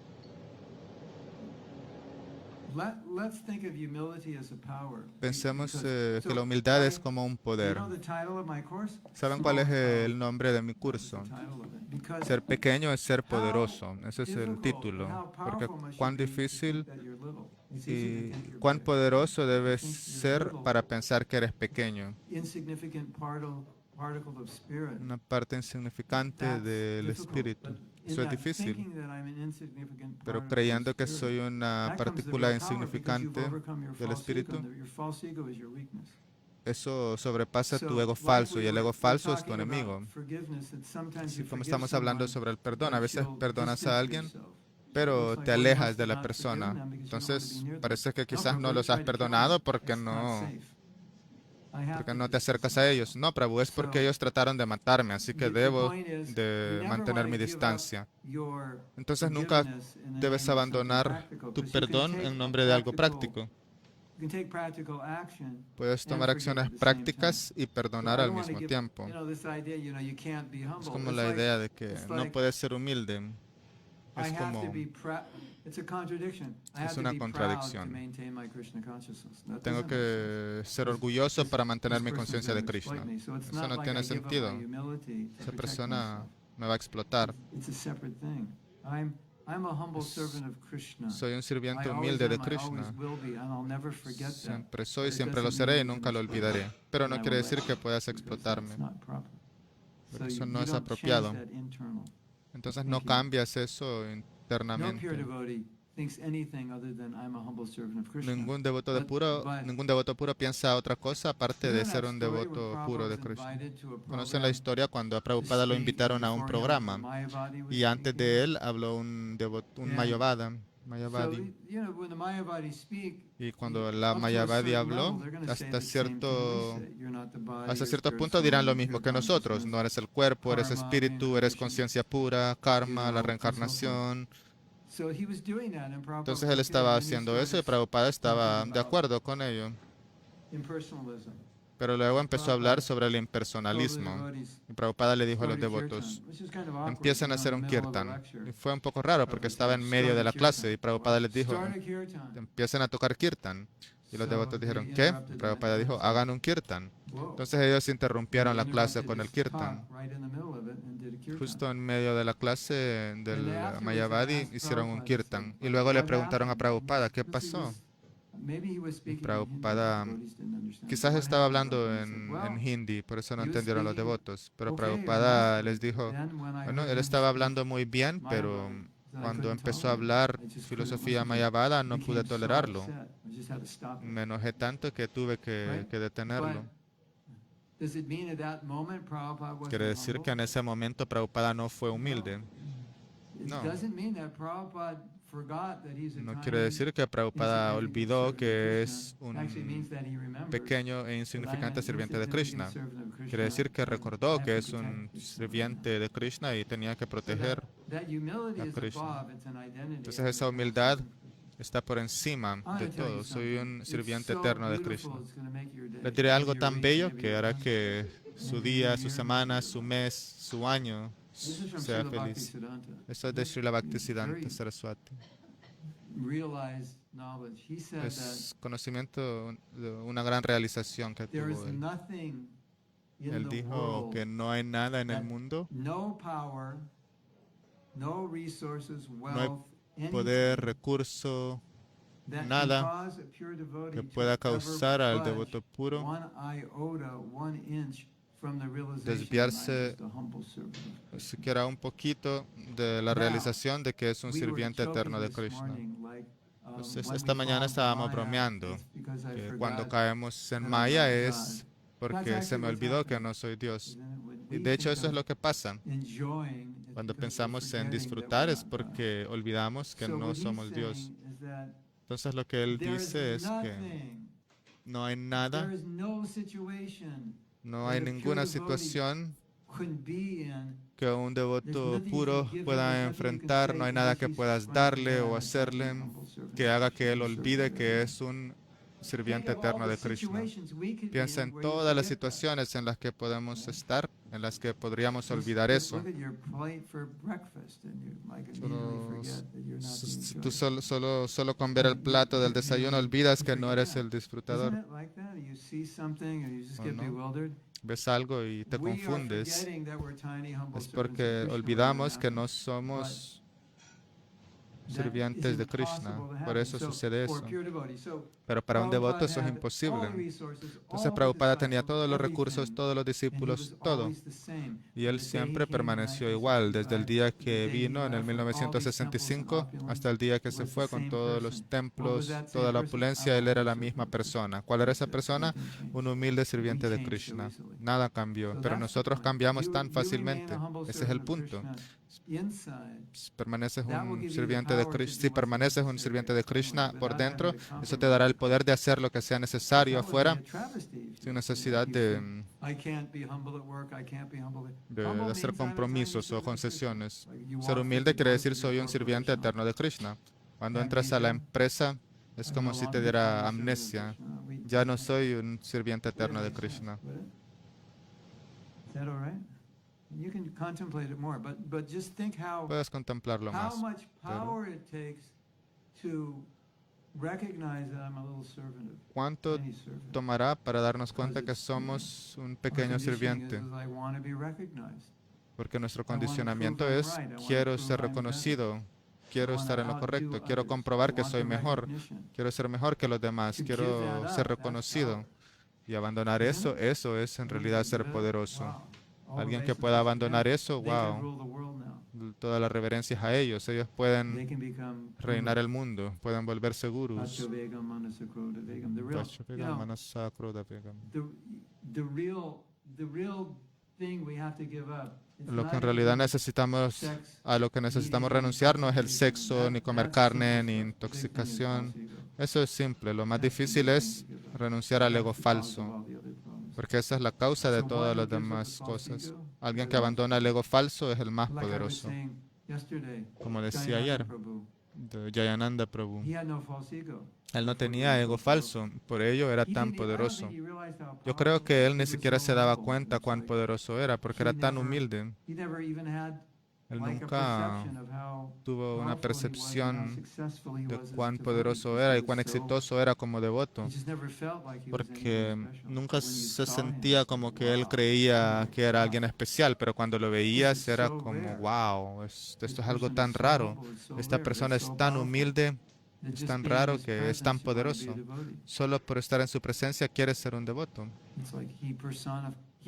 Pensemos que la humildad es como un poder. ¿Saben cuál es el nombre de mi curso? Ser pequeño es ser poderoso. Ese es el título. Porque cuán difícil y cuán poderoso debes ser para pensar que eres pequeño. Una parte insignificante del espíritu. Eso es difícil. Pero creyendo que soy una partícula insignificante del espíritu, eso sobrepasa tu ego falso y el ego falso es tu enemigo. Así como estamos hablando sobre el perdón, a veces perdonas a alguien, pero te alejas de la persona. Entonces parece que quizás no los has perdonado porque no te acercas a ellos. No, Prabhu, es porque ellos trataron de matarme, así que debo de mantener mi distancia. Entonces nunca debes abandonar tu perdón en nombre de algo práctico. Puedes tomar acciones prácticas y perdonar al mismo tiempo. Es como la idea de que no puedes ser humilde. Es como es una contradicción. Tengo que ser orgulloso para mantener mi conciencia de Krishna. Eso no tiene sentido. Esa persona me va a explotar. Soy un sirviente humilde de Krishna. Siempre soy, siempre lo seré y nunca lo olvidaré. Pero no quiere decir que puedas explotarme. Porque eso no es apropiado. Entonces no cambias eso internamente. Ningún devoto puro piensa otra cosa aparte de ser un devoto puro de Krishna. Conocen la historia cuando a Prabhupada lo invitaron a un programa y antes de él habló un Mayavadi. Y cuando la Mayavadi habló, hasta ciertos puntos dirán lo mismo que nosotros. No eres el cuerpo, eres espíritu, eres conciencia pura, karma, la reencarnación. Entonces él estaba haciendo eso y Prabhupada estaba de acuerdo con ello. Pero luego empezó a hablar sobre el impersonalismo. Y Prabhupada le dijo a los devotos, empiecen a hacer un kirtan. Y fue un poco raro porque estaba en medio de la clase y Prabhupada les dijo, empiecen a tocar kirtan. Y los devotos dijeron, ¿qué? Y Prabhupada dijo, hagan un kirtan. Entonces ellos interrumpieron la clase con el kirtan. Justo en medio de la clase del Mayavadi hicieron un kirtan. Y luego le preguntaron a Prabhupada, ¿qué pasó? Y Prabhupada quizás estaba hablando en hindi, por eso no entendieron los devotos. Pero Prabhupada les dijo, bueno, él estaba hablando muy bien, pero cuando empezó a hablar filosofía mayavada no pude tolerarlo. Me enojé tanto que tuve que detenerlo. Quiere decir que en ese momento Prabhupada no fue humilde. No. No quiere decir que Prabhupada olvidó que es un pequeño e insignificante sirviente de Krishna. Quiere decir que recordó que es un sirviente de Krishna y tenía que proteger a Krishna. Entonces esa humildad está por encima de todo. Soy un sirviente eterno de Krishna. Le diré algo tan bello que hará que su día, su semana, su mes, su año sea feliz. Eso es de Srila Bhaktisiddhanta Saraswati. Es conocimiento, una gran realización que tuvo él. Él dijo que no hay nada en el mundo, no hay poder, recurso, nada que pueda causar al devoto puro desviarse siquiera un poquito de la realización de que es un sirviente eterno de Krishna. Entonces, esta mañana estábamos bromeando que cuando caemos en Maya es porque se me olvidó que no soy Dios. Y de hecho eso es lo que pasa. Cuando pensamos en disfrutar es porque olvidamos que no somos Dios. Entonces lo que él dice es que no hay nada, no hay ninguna situación que un devoto puro pueda enfrentar, no hay nada que puedas darle o hacerle que haga que él olvide que es un sirviente eterno de Krishna. Piensa en todas las situaciones en las que podemos estar, en las que podríamos olvidar eso. Tú solo con ver el plato del desayuno olvidas que no eres el disfrutador. ¿O no? Ves algo y te confundes. Es porque olvidamos que no somos sirvientes de Krishna. Por eso sucede eso. Pero para un devoto eso es imposible. Entonces Prabhupada tenía todos los recursos, todos los discípulos, todo. Y él siempre permaneció igual, desde el día que vino en el 1965 hasta el día que se fue con todos los templos, toda la opulencia, él era la misma persona. ¿Cuál era esa persona? Un humilde sirviente de Krishna. Nada cambió, pero nosotros cambiamos tan fácilmente. Ese es el punto. Permaneces un sirviente de Krishna. Si permaneces un sirviente de Krishna por dentro, eso te dará el poder de hacer lo que sea necesario afuera, sin necesidad de hacer compromisos o concesiones. Ser humilde quiere decir soy un sirviente eterno de Krishna. Cuando entras a la empresa, es como si te diera amnesia. Ya no soy un sirviente eterno de Krishna. You can contemplate it more, but just think Puedes contemplarlo how más. much Pero power it takes to recognize that I'm a little servant of ¿cuánto any servant. tomará para darnos Because cuenta que it's, somos un our pequeño conditioning is sirviente? I want to be recognized. Porque nuestro I want to prove condicionamiento I'm es, right. I want to quiero prove ser I'm better. reconocido, I quiero want estar to en lo outdo correcto, quiero others. I comprobar que want soy the mejor, recognition. quiero ser mejor que los demás, To give that quiero ser up, that's reconocido. power. Y abandonar Isn't eso, it? eso es en Somebody realidad can ser give it up. poderoso. Wow. All the Alguien que obeisance pueda to abandonar them. eso, They can wow, rule the world now. toda la reverencia es a ellos. Ellos They pueden can become reinar el gurus. mundo, pueden volverse gurús. Vegam, Manasakroda Vegam. The real, the real thing we have to give up. It's Lo not que en realidad eating necesitamos, sex, a lo que necesitamos eating, renunciar no es el intoxication. sexo, ni comer That's carne, simple ni stuff. The big thing is intoxicación. false ego. Eso es simple. Lo más That's the difícil big thing es to give up. renunciar al That's ego the cause of falso, all the other problems. porque esa es la causa de So todas one las who gives up demás the false cosas. ego Alguien is que the most abandona el ego falso es el más Like I was poderoso. saying yesterday, Como decía Jayananda ayer, Prabhu, de Jayananda Prabhu. he had no false ego. Él no Therefore, he tenía was ego so powerful. falso, por ello era I tan don't poderoso. think he realized how Yo creo powerful que él he ni was, siquiera so se daba humble. cuenta It's cuán like poderoso era, porque he era tan never- humilde. he never even had Él like a nunca perception of how tuvo una powerful he was and how percepción successful he de was as cuán devotee, poderoso because era he y cuán was so- exitoso era como devoto, he just never felt like he was porque anything special. nunca But when you se saw him, sentía it's como like, que él wow, creía que era wow. alguien especial, pero cuando lo This veías is era so como, rare. wow, esto This es algo person tan is so raro. humble, it's so Esta rare, persona it's es so tan powerful, humilde, that es just tan being in raro his que es tan presence, you wanna be a poderoso. devotee. Solo por estar en su presencia quieres ser un devoto. It's like he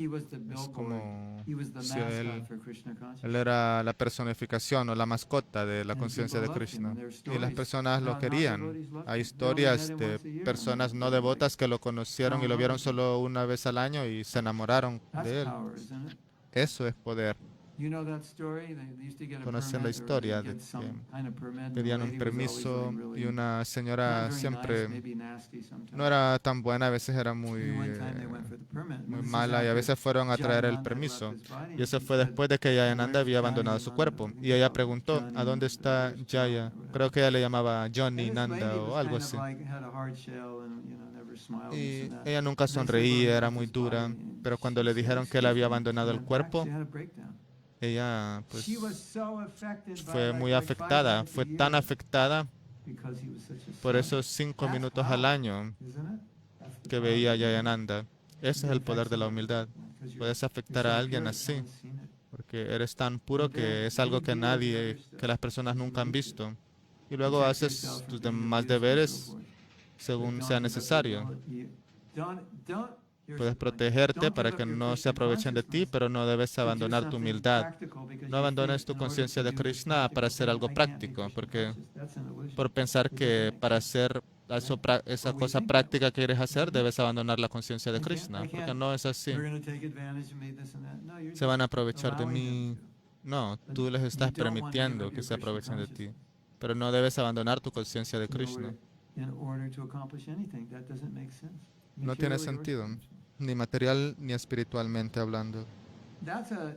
was the Es billboard. como He was the si mascot for Krishna consciousness. él era la personificación o la mascota de la And conciencia de people loved him, Krishna. and there are Y las stories personas lo how querían. non-devotees loved Hay him. They only met historias him de once a year, personas and no they're like, devotas que lo conocieron y lo vieron solo una vez al año y se enamoraron that's de él. power, isn't it? Eso es poder. You know that story? They used to get a Conocen la permit or historia de get some que kind of permit, and the pedían un lady was always permiso really y una not señora very siempre nice, maybe nasty sometimes. no era tan buena, a veces era And one time they went for the permit. muy This is mala y a after veces fueron a traer el Jayananda had permiso. left his body, Y and eso she fue said, después de que Jayananda "Where's había abandonado Johnny su Nanda?" cuerpo. I think Y ella about preguntó, Johnny ¿a dónde Nanda, está where's Johnny, Jaya? or whatever. Creo que ella le llamaba And Johnny this Nanda lady o was algo kind of así. like had a hard shell and never smiled, this Y and that. ella nunca And they said, "Well, sonreía, he era left muy his dura. body," and Pero cuando she le said, dijeron que él había "Excuse me." abandonado She el went back, cuerpo, she had a breakdown. ella pues She was so affected by fue muy like 5 afectada. minutes a Fue year tan afectada because he was such a por son. esos 5 That's minutos al power, año isn't it? That's the que power veía a of the Lord. Jayananda. Ese es el poder de la humildad. Because Puedes you're afectar so a alguien pure, así, someone's seen it. porque eres tan puro que es algo que que las personas nunca han visto. Y luego Protect haces yourself from tus being demás abused and so deberes forth. But según don't sea give up necesario. here's Puedes the point. protegerte Don't para give que up your no se Krishna aprovechen de ti, consciousness pero no debes to do abandonar tu something humildad. practical because No you abandones think tu in order conciencia to de do this Krishna para practical hacer thing, algo I can't be práctico, Krishna porque conscious. That's an illusion. por pensar It que doesn't make para sense. hacer esa But we cosa think that way. práctica que quieres hacer, debes abandonar la conciencia de I Krishna, porque can't. no es así. They're going to take advantage of me, this and that. No, you're Se van a just aprovechar de allowing them mí. to. No, But tú les you estás don't want to give permitiendo up que your se Krishna aprovechen de ti, consciousness pero no debes abandonar tu conciencia de in Krishna. order to accomplish anything. That doesn't make sense. No tiene Materially or sentido, spiritually. ni material ni espiritualmente hablando.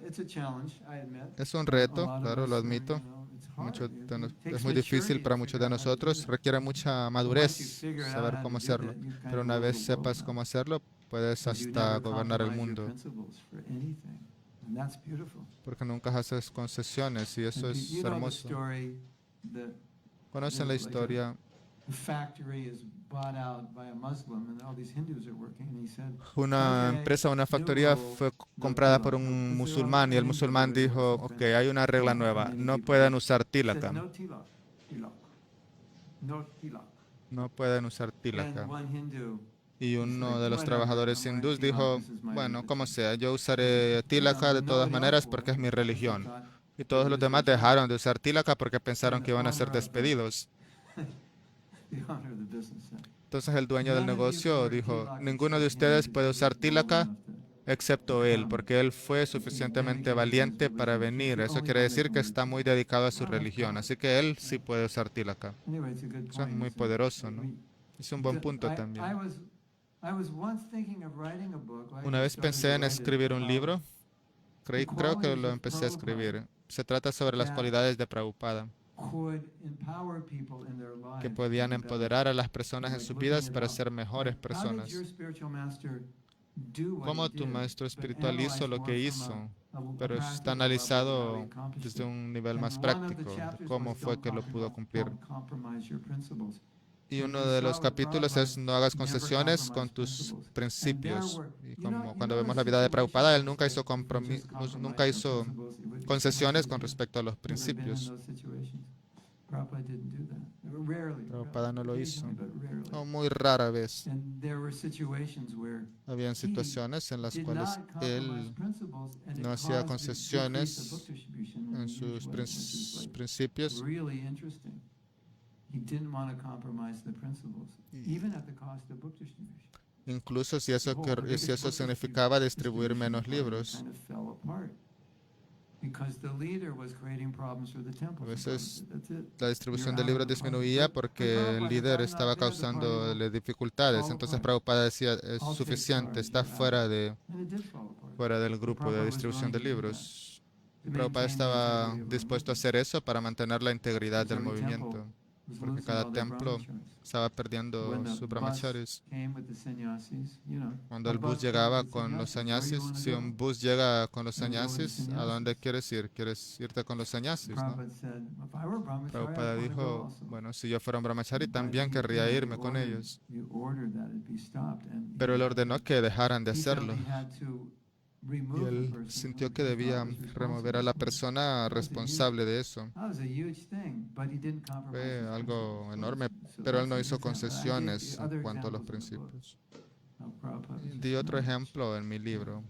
It's a challenge, I admit. Es un A reto, lot of claro, us lo are, admito. it's hard. Mucho It es takes muy difícil maturity para to muchos figure de out how to do nosotros, that. requiere mucha But once you madurez figure out saber how to cómo do hacerlo. that, you kind Pero of una rule vez the world sepas now. cómo hacerlo, puedes And you hasta never gobernar el compromise your mundo, principles for anything. And that's beautiful. porque nunca haces concesiones y eso And es you know the hermoso. story that Conocen la there's like historia. a factory is bought out by a Muslim and all these Hindus are working and he said, Una "Okay, empresa, una new factoría rule, fue no comprada por tilak." un Because musulmán y el many musulmán people dijo, are ok, different. hay una regla Wow, nueva, many no people pueden usar said, tilaka, "No tilak, tilak, no tilak." no pueden usar And tilaka. one Hindu, Y he's uno like, de los "Whatever, trabajadores I'm wearing hindús tilak, dijo, this is my bueno, como religion." sea, yo usaré tilaka de todas Nobody maneras else porque es would, mi because they religión. thought Y that todos he los was demás betraying dejaron de usar tilaka porque pensaron the que iban a ser owner of the- despedidos. the owner of the business said, Entonces el dueño del "None of you negocio can wear dijo, tilak ninguno de except him, ustedes because puede he usar was bold tilaka enough to excepto él, come porque él fue and suficientemente dedicate his valiente para religion. He's venir. the Eso only quiere one that decir can que wear está muy tilak." dedicado a su Wow, that's religión, powerful. así que él sí puede usar tilaka. Anyway, it's a good Eso es point. muy It's a- poderoso, ¿no? Es un buen punto I también. was once thinking of writing a book. I Una vez started pensé to en write it escribir un about libro, creo que qualities lo of empecé a Prabhupada escribir. Se trata sobre las that cualidades de Prabhupada, could empower people in their lives que to podían be better. empoderar a las personas en Like sus looking vidas it para up. ser mejores Like, how did personas. your spiritual master do what he cómo tu did, maestro but espiritual hizo analyzed lo more que from hizo, a pero está practical level of how he analizado accomplished desde it. un nivel más And one of the práctico, de chapters cómo was fue que lo pudo cumplir. don't compromise your principles. Y And uno we de saw los with capítulos Prabhupada, es no hagas never concesiones con compromise tus principles. And there principios. were, Y you know, como cuando the vemos la vida de situations Prabhupada, él where nunca hizo if we just nunca compromised our hizo principles, it would become much concesiones con easier. respecto a los Ever been in principios. those situations? Prabhupada didn't do that. Rarely, Prabhupada no lo hizo. occasionally, but rarely. O muy rara vez. And there were situations where Habían he situaciones en las did cuales not compromise él principles, and no it hacía caused the decrease of book concesiones distribution in a en huge sus way, which is like principios, really interesting. He didn't want to compromise the principles, even at the cost of book distribution. incluso si eso, The whole si eso book significaba distribuir distribution menos plan libros. kind of fell apart because the leader was creating problems for the A temples. veces That's it. la distribución You're de out libros of the party. disminuía But porque el Prabhupada said, líder "I'm estaba not there, the party will causándole dificultades. fall Entonces apart. Prabhupada decía, es I'll take suficiente, charge, está you're out." And it did fall apart. fuera del But grupo de Prabhupada was distribución willing de to do that, libros. to Prabhupada maintain the estaba integrity of our dispuesto a movement. hacer eso para mantener la integridad Because del every temple movimiento, was porque losing cada all their templo brahmacharis. estaba perdiendo When the sus bus brahmacharis. came with the sannyasis, you know, Cuando a el bus bus came llegaba with the con los sannyasis, where do you sannyasis, wanna si go? un bus llega con los I wanna go with the sannyasis, ¿a dónde sannyasis. quieres ir? ¿Quieres irte con los sannyasis, no? Prabhupada said, if I were brahmachari, I'd Prabhupada want to go dijo, also. bueno, si yo fuera un brahmachari, But también he, querría he irme con ordered, ellos. he ordered that it be stopped, and Pero él he had ordenó to- que dejaran de he felt hacerlo. he had to Y remove the él person sintió who que was debía not was remover a responsible la for it. persona That was a huge- responsable de eso. That was a huge thing, but he didn't compromise Fue his algo principles. enorme, So pero él that's no an hizo example. I gave concesiones other en cuanto a los examples in the book. principios. How Prabhupada was Di just otro nice. ejemplo en mi libro.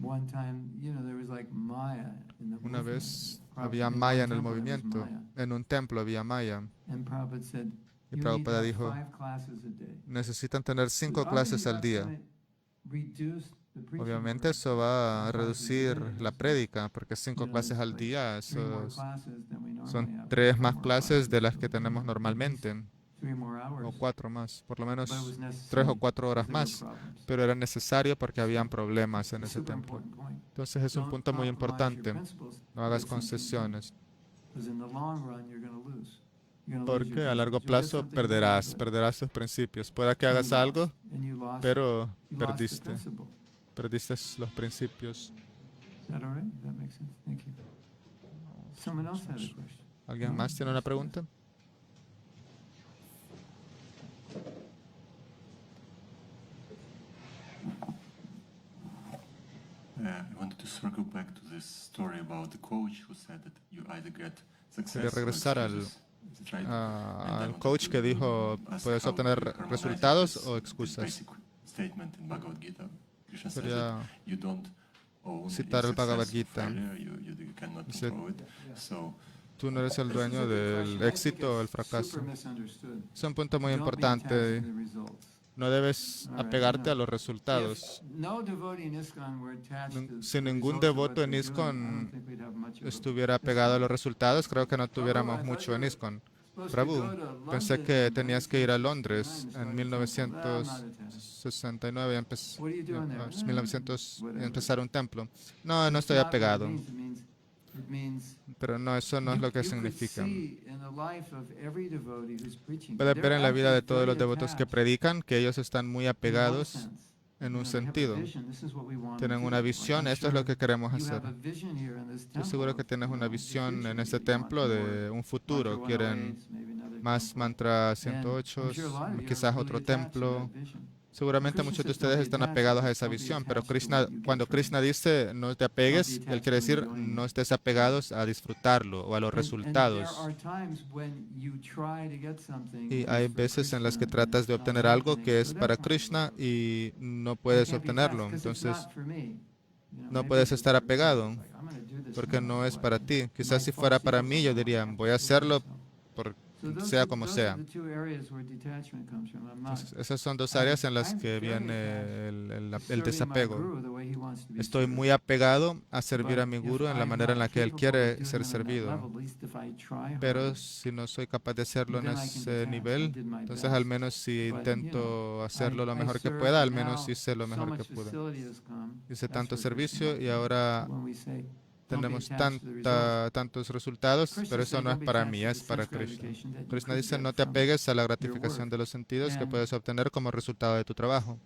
One time, you know, there was like Maya in the Una movement. vez Prabhupada- había in one maya en el temple there was movimiento. Maya. En un templo había maya. And Prabhupada said, Y you need to Prabhupada have dijo, 5 classes a day. necesitan tener 5 Obviously, clases al that's día. gonna reduce the preaching Obviamente work. eso va a 5 classes a reducir day la is, prédica, porque you 5 know, clases it's al like día, 3 more eso classes than we normally son have, 3 4 más more clases de las classes, que so tenemos at least normalmente, 3 more o hours. 4 más, por lo menos But it was 3 necessary o 4 horas because there más, were problems. pero era necesario porque habían problemas en It's a ese super templo. important point. Entonces es un Don't punto muy compromise your importante, principles no hagas with something, concesiones, because in the long run you're going to lose. You're gonna lose your porque a largo principles. You'll get plazo something good, but perderás tus principios. Pueda que you hagas lost, algo, and you lost pero the perdiste principle. los principios. Is that all right? That makes sense. Thank you. Someone else had a question. ¿Alguien más tiene una pregunta? I wanted to circle back to this story about the coach who said that you either get Quería success or regresar excuses. Is it right? And I al wanted coach to que dijo, ask puedes how obtener you harmonize resultados this- o this excusas. basic statement in Bhagavad Gita. Krishna says Quería that you don't own citar your el Bhagavad success or Gita. failure, you cannot Dice, control it. So Tú no eres el dueño del éxito o el fracaso. Super misunderstood. Es un punto muy Don't be importante. attached to the results. No debes Alright, apegarte you a know, los resultados. If no devotee in ISKCON were attached to Si the ningún results of devoto what en they're doing, I ISKCON don't think we'd have much of a estuviera apegado a los resultados, creo que no tuviéramos I thought mucho en you were ISKCON. supposed to Prabhu, go to pensé London que in tenías que ir a 1969 Londres and en start a temple. Well, I'm not attached. 1969 What are you doing there? 1900 y Whatever. empezar un templo. No, no It's estoy not what it apegado. means. It means Pero no, eso no es lo que you could significa. see in the life of every devotee who's preaching, Puedes they're ver en la vida de actually todos los very devotos que attached predican que ellos están muy in one apegados sense. en un You know, they have a sentido. vision. This is what we want to Tienen do. una Like, visión, I'm esto es lo que sure queremos you hacer. have a vision here in this Estoy temple seguro que of, tienes you una know, the visión future. en este You want templo more de un futuro. mantra Quieren 108s, maybe another más temple. mantra And 108, I'm sure a lot of you quizás are really otro attached to templo. that vision. Seguramente Krishna muchos de says, "Don't ustedes be están attached to apegados a this, esa don't be visión, pero attached to what you get cuando from Krishna it." dice no te apegues, attached él to quiere what you're decir doing. no estés apegados a disfrutarlo o a los And there resultados. are times when you try to get something Y that hay is for veces en las que Krishna and tratas de it's not obtener algo happening. que es So para that's not Krishna devotion. y no I puedes can't be obtenerlo. attached 'cause it's Entonces not for me. You know, no maybe puedes it's estar for Krishna. apegado It's like, I'm gonna do this porque no no matter es what. para ti. It Quizás might si fall fuera para secret mí, yo somehow. I diría, have to voy a do it hacerlo myself. por So those sea are- como those are sea. the two areas where detachment comes from. I'm not Entonces, esas son dos áreas en las I'm que very viene el serving my desapego. guru the way he wants to be Estoy served. muy apegado a servir a But mi if guru en la I'm manera en not la que él capable of quiere doing ser it on that servido. level, at least if I try Pero harder, si no soy capaz de hacerlo en then I can ese detach. I nivel, did my entonces best. al menos si But, you know, intento hacerlo lo I mejor que serve pueda, al now, menos hice lo so mejor much que pude. facility has come. Hice That's tanto where Krishna servicio helped y me. ahora When we say, tenemos tantos resultados, pero eso no es para mí, es para Krishna. Krishna dice, no te apegues a la gratificación de los sentidos que puedes obtener como resultado de tu trabajo.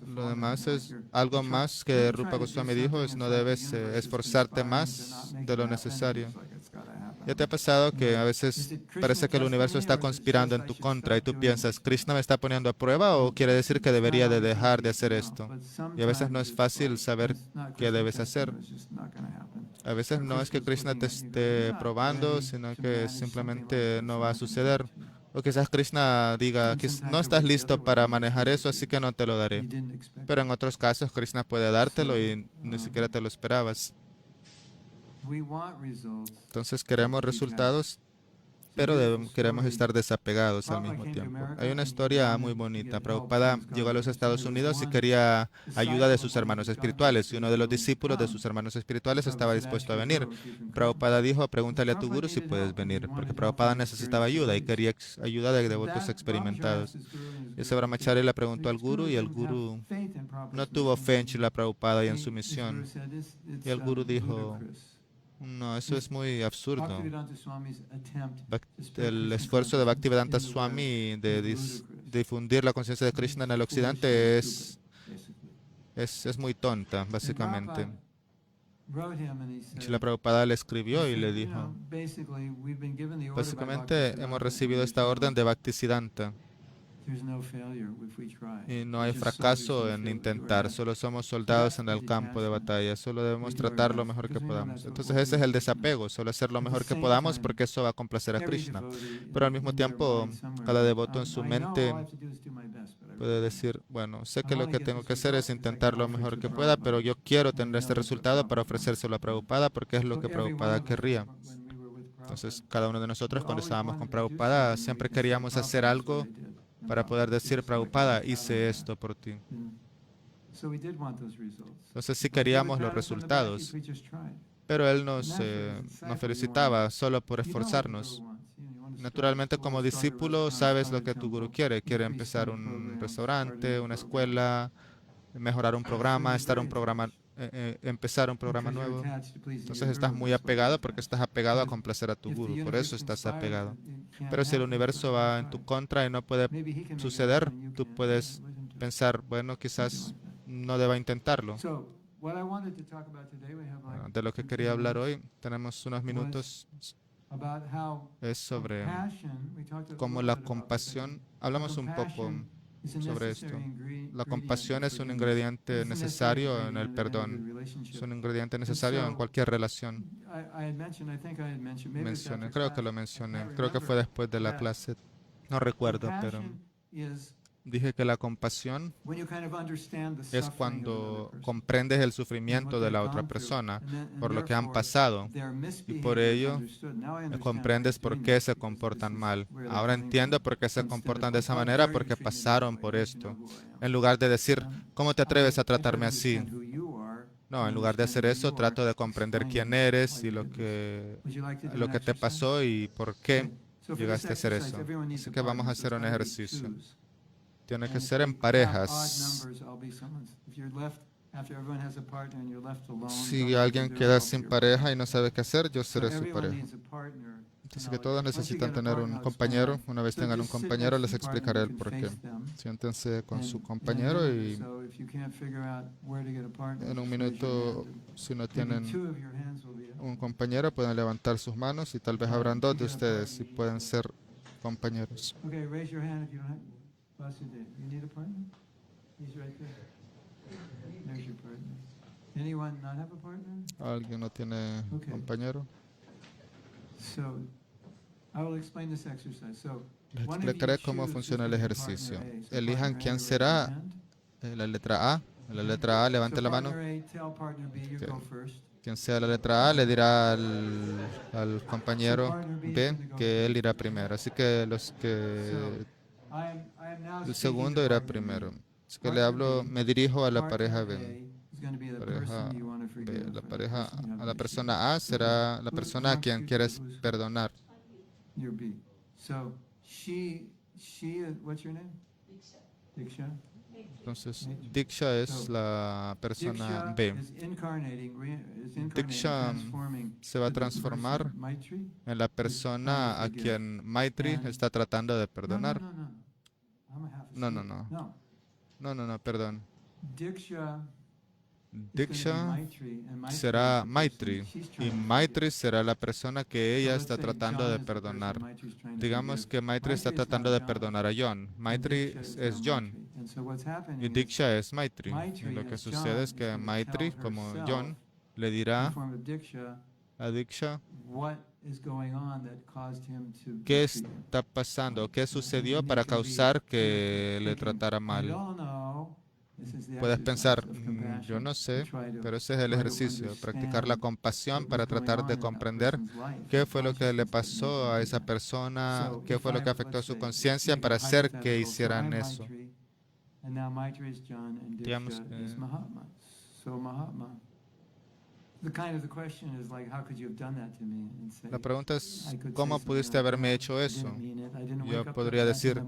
Lo demás es algo más que Rupa Goswami dijo, es no debes esforzarte más de lo necesario. ¿Ya te ha pasado que a veces parece que el universo está conspirando en tu contra y tú piensas, ¿Krishna me está poniendo a prueba o quiere decir que debería de dejar de hacer esto? Y a veces no es fácil saber qué debes hacer. A veces no es que Krishna te esté probando, sino que simplemente no va a suceder. O quizás Krishna diga que no estás listo para manejar eso, así que no te lo daré. Pero en otros casos Krishna puede dártelo y ni siquiera te lo esperabas. Entonces queremos resultados, pero queremos estar desapegados al mismo tiempo. Hay una historia muy bonita. Prabhupada llegó a los Estados Unidos y quería ayuda de sus hermanos espirituales, y uno de los discípulos de sus hermanos espirituales estaba dispuesto a venir. Prabhupada dijo, pregúntale a tu guru si puedes venir, porque Prabhupada necesitaba ayuda y quería ayuda de devotos experimentados. Y ese Brahmachari le preguntó al guru y el guru no tuvo fe en Srila Prabhupada y en su misión. Y el guru dijo, no, eso es muy absurdo. El esfuerzo de Bhaktivedanta Swami de difundir la conciencia de Krishna en el occidente es muy tonta, básicamente. Srila Prabhupada le escribió y le dijo, básicamente hemos recibido esta orden de Bhaktisiddhanta. Y no hay fracaso en intentar, solo somos soldados en el campo de batalla, solo debemos tratar lo mejor que podamos. Entonces ese es el desapego, solo hacer lo mejor que podamos porque eso va a complacer a Krishna. Pero al mismo tiempo, cada devoto en su mente puede decir, bueno, sé que lo que tengo que hacer es intentar lo mejor que pueda, pero yo quiero tener este resultado para ofrecérselo a Prabhupada porque es lo que Prabhupada querría. Entonces, cada uno de nosotros cuando estábamos con Prabhupada siempre queríamos hacer algo para poder decir, Prabhupada, hice esto por ti. Entonces sí queríamos los resultados, pero él nos felicitaba solo por esforzarnos. Naturalmente, como discípulo, sabes lo que tu guru quiere. Quiere empezar un restaurante, una escuela, mejorar un programa, empezar un programa nuevo. Entonces estás muy apegado porque estás apegado a complacer a tu guru. Por eso estás apegado. Pero si el universo va en tu contra y no puede suceder, tú puedes pensar, bueno, quizás no deba intentarlo. De lo que quería hablar hoy, tenemos unos minutos, es sobre cómo la compasión, hablamos un poco sobre esto. La compasión es un ingrediente necesario en el perdón, es un ingrediente necesario en cualquier relación. Creo que lo mencioné, creo que fue después de la clase, no recuerdo, pero dije que la compasión es cuando comprendes el sufrimiento de la otra persona por lo que han pasado y por ello comprendes por qué se comportan mal. Ahora entiendo por qué se comportan de esa manera, porque pasaron por esto. En lugar de decir, ¿cómo te atreves a tratarme así? No, en lugar de hacer eso, trato de comprender quién eres y lo que te pasó y por qué llegaste a hacer eso. Así que vamos a hacer un ejercicio. Tiene que ser en parejas. Si alguien queda sin pareja y no sabe qué hacer, yo seré su pareja. Así que todos necesitan tener un compañero. Una vez tengan un compañero, les explicaré el por qué. Siéntense con su compañero y en un minuto, si no tienen un compañero, pueden levantar sus manos y tal vez habrán dos de ustedes y pueden ser compañeros. Vasudeva, you need a partner? He's right there. There's your partner. Anyone not have a partner? ¿Alguien no tiene compañero? So, I will explain this exercise. So, Les explicaré cómo funciona el ejercicio. Elijan quién será la letra A. La letra A, levante la mano. Quien sea la letra A le dirá al compañero B que él irá primero. Así que el segundo irá primero. Así que me dirijo a la pareja B. A la persona A será la persona a quien quieres perdonar. So, what's your name? Diksha. Entonces, Diksha es la persona Diksha B. is incarnating, Diksha transforming se va a the person, transformar Maitri, en la is trying persona to a forgive. quien Maitri And- está tratando de No, no, perdonar. no, no. I'm a half No, no, asleep. no. No. No, perdón. Diksha Diksha será será Maitri y Maitri será la persona que ella está tratando de perdonar. Digamos que Maitri está tratando de perdonar a John. Maitri es John y Diksha es Maitri. Y lo que sucede es que Maitri, como John, le dirá a Diksha qué está pasando, qué sucedió para causar que le tratara mal. Puedes pensar, yo no sé, pero ese es el ejercicio, practicar la compasión para tratar de comprender qué fue lo que le pasó a esa persona, qué fue lo que afectó a su conciencia para hacer que hicieran eso. Digamos, la pregunta es, ¿cómo pudiste haberme hecho eso? Yo podría decir,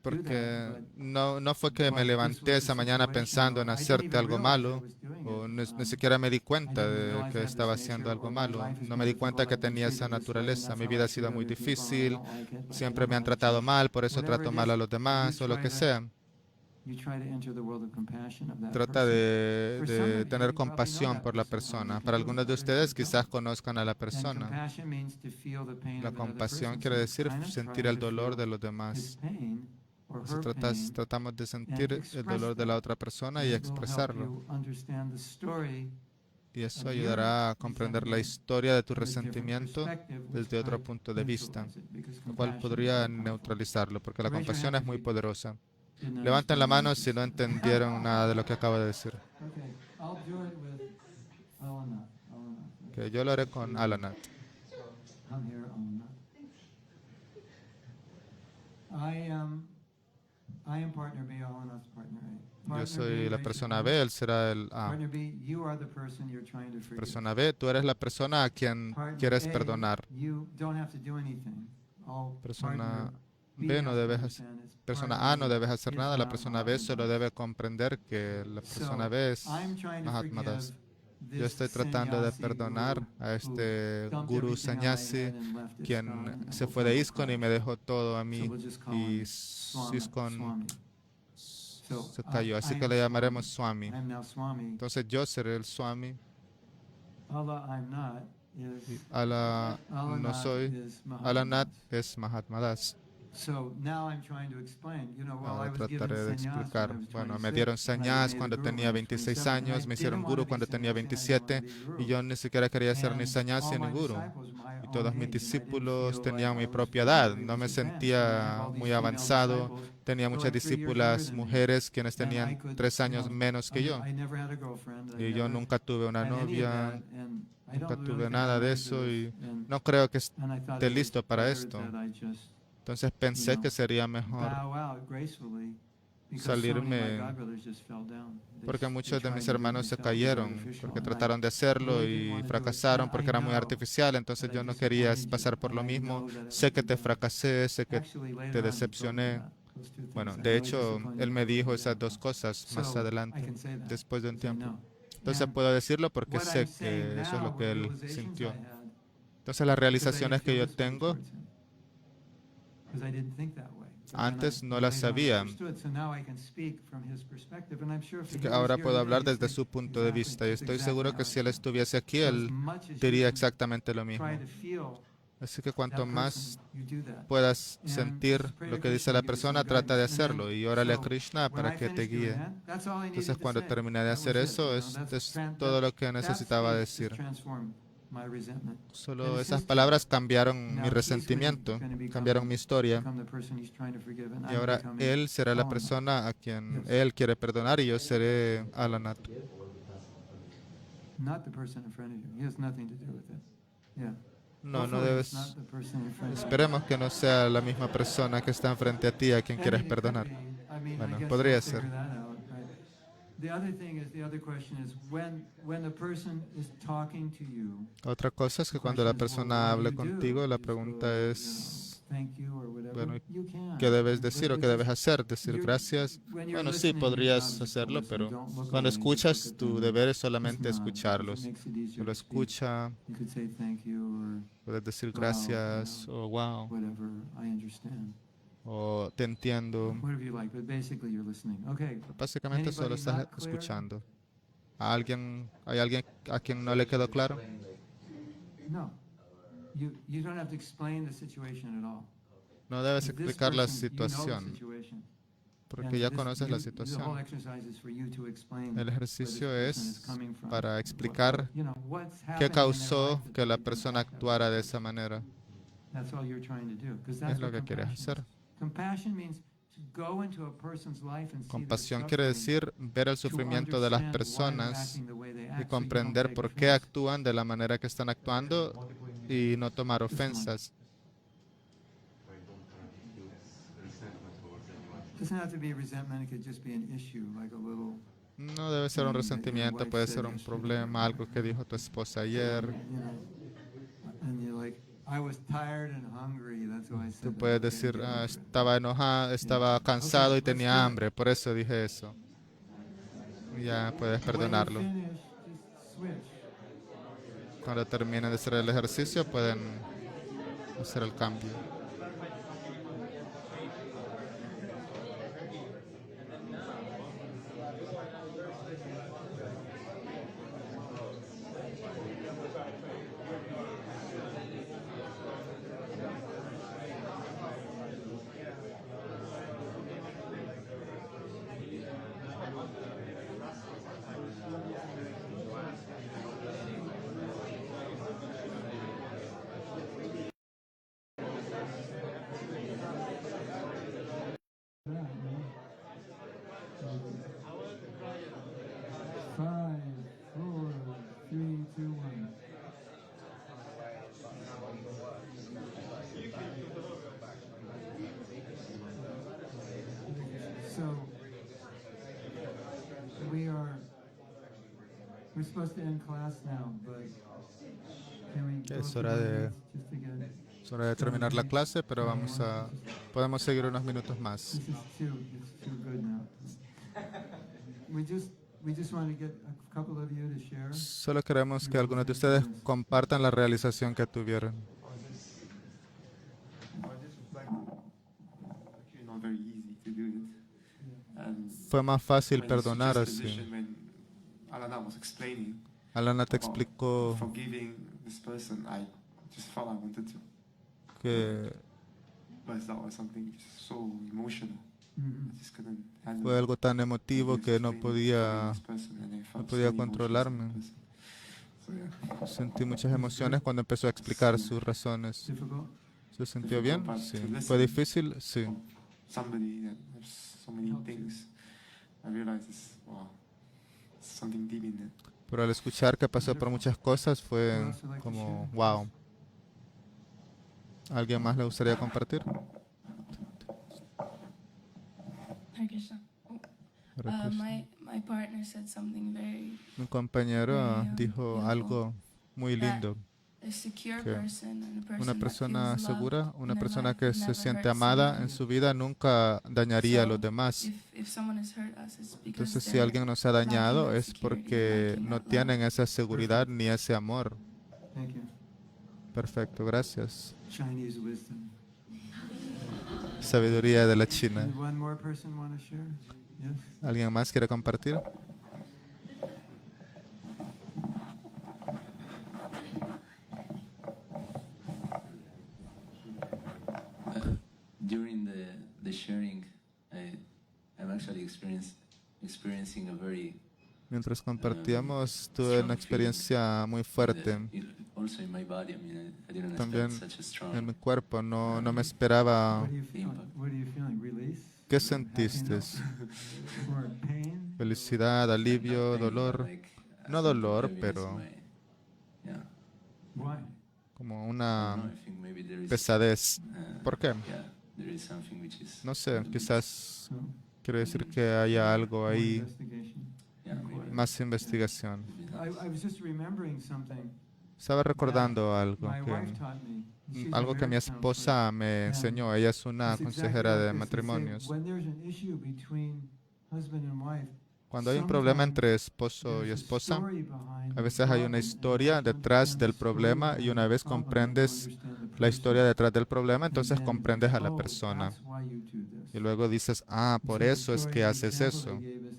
porque no fue que me levanté esa mañana pensando en hacerte algo malo, o ni siquiera me di cuenta de que estaba haciendo algo malo. No me di cuenta que tenía esa naturaleza. Mi vida ha sido muy difícil, siempre me han tratado mal, por eso trato mal a los demás, o lo que sea. Trata de tener compasión por la persona. Para algunos de ustedes quizás conozcan a la persona. La compasión quiere decir sentir el dolor de los demás. Tratamos de sentir el dolor de la otra persona y expresarlo. Y eso ayudará a comprender la historia de tu resentimiento desde otro punto de vista, lo cual podría neutralizarlo, porque la compasión es muy poderosa. Levanten la mano si no entendieron nada de lo que acabo de decir. Que yo lo haré con Alanat. Yo soy la persona B, él será el A. Persona B, tú eres la persona a quien quieres perdonar. Persona B no debes hacer, persona A no debes hacer nada, la persona B solo debe comprender que la persona B es Mahatma Das. Yo estoy tratando de perdonar a este guru sannyasi quien se fue de ISKCON y me dejó todo a mí y ISKCON se cayó, así que le llamaremos Swami. Entonces yo seré el Swami. Allah no soy. Alanat es Mahatma Das. Ahora trataré de explicar. Bueno, me dieron sannyas cuando tenía 26 años, me hicieron guru cuando tenía 27 y yo ni siquiera quería ser ni sannyasi ni guru. Y todos mis discípulos tenían mi propia edad, no me sentía muy avanzado. Tenía muchas discípulas mujeres quienes tenían 3 años menos que yo. Y yo nunca tuve una novia, nunca tuve nada de eso y no creo que esté listo para esto. Entonces pensé que sería mejor salirme porque muchos de mis hermanos se cayeron porque trataron de hacerlo y fracasaron porque era muy artificial. Entonces yo no quería pasar por lo mismo. Sé que te fracasé, sé que te decepcioné. Bueno, de hecho, él me dijo esas dos cosas más adelante, después de un tiempo. Entonces puedo decirlo porque sé que eso es lo que él sintió. Entonces las realizaciones que yo tengo antes no las sabía. Así que ahora puedo hablar desde su punto de vista y estoy seguro que si él estuviese aquí, él diría exactamente lo mismo. Así que cuanto más puedas sentir lo que dice la persona, trata de hacerlo y órale a Krishna para que te guíe. Entonces cuando terminé de hacer eso, es todo lo que necesitaba decir. Solo esas palabras cambiaron mi resentimiento, cambiaron mi historia. Y ahora él será la persona a quien él quiere perdonar y yo seré Alanat. No debes. Esperemos que no sea la misma persona que está enfrente a ti a quien quieres perdonar. Bueno, podría ser. Otra cosa es que cuando la persona hable contigo, la pregunta es, thank you or whatever, Bueno, you can. ¿qué debes But decir o qué it's debes just- hacer? Decir you're- gracias. when you're Bueno, sí, listening, your job podrías is just to hacerlo, listen. pero Don't look cuando away, just look escuchas, at tu them. deber es Just solamente nod, because it escucharlos. makes it easier Solo to speak. escucha, You could say thank you puedes decir wow, gracias o wow, or whatever. I understand. o te entiendo. Whatever you like, but basically you're listening. Okay. Básicamente solo Anybody estás not clear? escuchando. ¿Hay alguien a quien no le quedó claro? No. You don't have to explain the situation at all. No debes This explicar la person, you know the situación, situation. porque And ya this- conoces la the whole situación. exercise is for you to explain El where this ejercicio person is es coming from. para explicar You know, what's qué happening in their causó life that que la they persona act that way. actuara de esa manera. That's all you're trying to do, 'cause that's Es lo what que quieres compassion hacer. is. Compassion means to go into a person's life and see their Compasión quiere suffering, decir ver el to sufrimiento de las understand why they're personas acting the way they y act, so you don't comprender take por qué offense. actúan de la manera que están actuando y no tomar ofensas. Doesn't have to be resentment, it could just be an issue, like a little, No debe ser un resentimiento, puede ser un problema, algo que dijo tu esposa ayer. you know, and you're like, I was tired and hungry, that's why I said Tú that. puedes Okay, decir, get "Ah, over it." estaba enojado, estaba cansado y let's do tenía it. hambre, por eso dije eso." Y ya puedes perdonarlo. When you finish, just switch. Cuando terminen de hacer el ejercicio, pueden hacer el cambio. Five, four, three, two, one. So we're supposed to end class now, but can we go Es through hora the de- minutes just to get Es hora de terminar la clase, pero podemos seguir unos minutos más. This is it's too good now. We just want to get a couple of you to share. Solo queremos que algunos de ustedes compartan la realización que tuvieron. Actually, not very easy to do it. And Fue más fácil when perdonar it's just así. position, when Alana was explaining Alana te about explicó forgiving this person, I just felt I wanted to, que but that was something just so emotional. I just couldn't handle fue it. algo tan emotivo Just que no explaining, podía, forgiving this person, and I felt no podía so emotional controlarme. for this person. So yeah, Sentí muchas emociones cuando empezó a explicar sus razones. Difficult. ¿Se sintió bien? Sí. ¿Fue difícil? Sí. somebody that has so many things. I realized this. Wow, there's something deep in it. Pero al escuchar que pasó por muchas cosas fue como, wow. ¿Alguien más le gustaría compartir? Hare Krishna. Hare Krishna. My partner said something very Mi compañero dijo beautiful. algo muy lindo. A secure Que person and a person Una that persona feels loved segura, una in their persona life que would se never siente hurt amada someone. en su vida nunca dañaría a los So, demás. if someone has hurt us, it's because Entonces, si they're alguien nos ha dañado lacking that es security, porque lacking no that tienen love. esa seguridad ni ese amor. Thank you. Perfecto, gracias. Chinese wisdom. Sabiduría de la China. Did one more person want to share? Yes. ¿Alguien más quiere compartir? During the sharing, I'm actually experiencing a very Mientras compartíamos, tuve una experiencia muy fuerte. also in my body. I mean, I didn't También expect such a strong en mi cuerpo. No me esperaba. What are you feeling? What are you feeling? Release? ¿Qué sentiste? Or pain? Felicidad, alivio, dolor. like, No something dolor, heavy pero in my- yeah. Why? como I don't una know, I think maybe there is, pesadez. ¿Por qué? yeah, there is something which is No sé, quizás So, quiere decir que haya algo more ahí, investigation. yeah, maybe. más investigación. I was just remembering something. Estaba recordando algo my que, wife taught me. She's a algo que mi marriage counselor. esposa me enseñó. Ella es una It's exactly consejera de like this. They say, matrimonios. when there's an issue between husband and wife, Cuando hay un problema sometimes entre esposo y there's a esposa, story behind a the veces hay problem, una and historia once you detrás understand del the story problema y behind una the vez problem, you comprendes understand the la person. historia detrás del problema, And entonces then, comprendes a la oh, persona. that's why you do this. Y luego dices, ah, And por so the eso es story, que the haces example eso. they gave is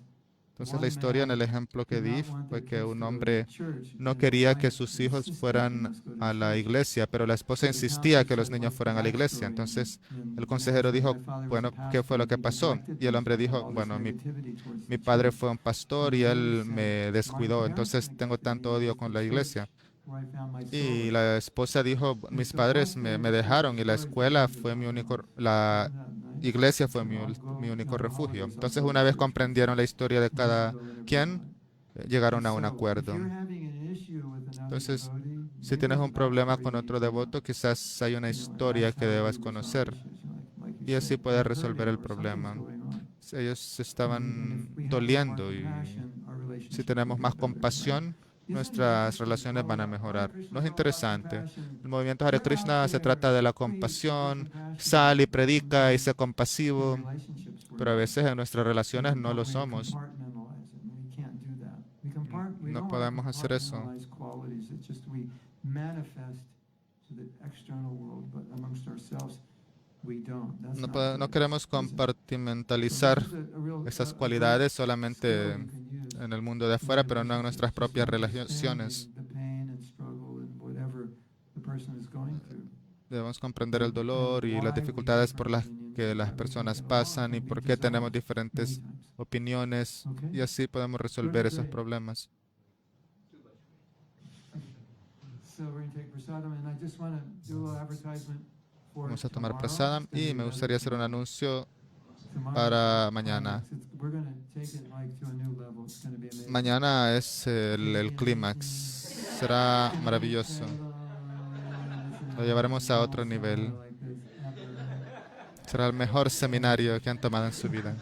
Entonces la one historia en el man ejemplo que did di not want fue their que kids un to go to hombre church, no and the quería que wife sus hijos insisted they fueran must go to a la church. iglesia, pero la esposa So the insistía counselor que los said, niños "What's the fueran a la iglesia. backstory?" Entonces And el the man consejero said, dijo, "My father was a bueno, ¿qué fue pastor, lo and que he pasó? neglected Y el me, hombre so I have dijo, all this bueno, negativity towards mi the padre church." fue un pastor And y the lady él said, me "My descuidó, parents entonces tengo neglected me, tanto and it odio was con the la iglesia. church where I found my Y solace." la esposa dijo, And mis so padres both me their dejaron y la stories escuela ranged fue mi about único, life. la Isn't that nice? iglesia fue So I'll go, mi único on the refugio. holidays, I'll Entonces go to una vez church with comprendieron them. la historia de Months cada ago, whatever they quien, want. llegaron And a un so, if acuerdo. you're having an issue with another Entonces, devotee, si maybe tienes there's a un problema backstory con you need otro to know. devoto, quizás hay una You know, and historia that's que how he debas resolved conocer issues. Like you y así said, puedes they're resolver el hurting or something's problema. going on. Ellos se And if estaban we have a little more doliendo y compassion, our si relationship will tenemos get más better, right? compasión, Isn't it nuestras interesting? relaciones All van a about Hare mejorar. Krishna ¿No is es all about interesante? compassion. El movimiento Hare Get out Krishna se trata there, de la preach, be compasión, compassionate, sal y but predica y sé sometimes in compasivo, relationships we're pero a not. veces en nuestras relaciones no lo We somos. compartmentalize it, and we can't do that. We No don't want to podemos hacer eso. compartmentalize qualities. It's just we manifest to the external world, but amongst ourselves, we don't. That's No, not no good. queremos So this compartimentalizar is a real esas a great cualidades skill solamente you can use en el mundo de in afuera, pero no en relationships, nuestras just propias relaciones. understanding the pain and struggle and whatever the person is going through. Debemos comprender el dolor y las dificultades por las que las personas pasan y por qué tenemos diferentes opiniones y así podemos resolver esos problemas. So we're going to take prasadam, and I just want to do a little advertisement for Vamos a tomar tomorrow. prasadam It's gonna y be me better gustaría hacer un tomorrow. anuncio Tomorrow, para mañana. we're going to take it like to a new level. It's going to be amazing. Mañana es el clímax. Será maravilloso. Lo llevaremos a otro nivel. Será el mejor seminario que han tomado en su vida.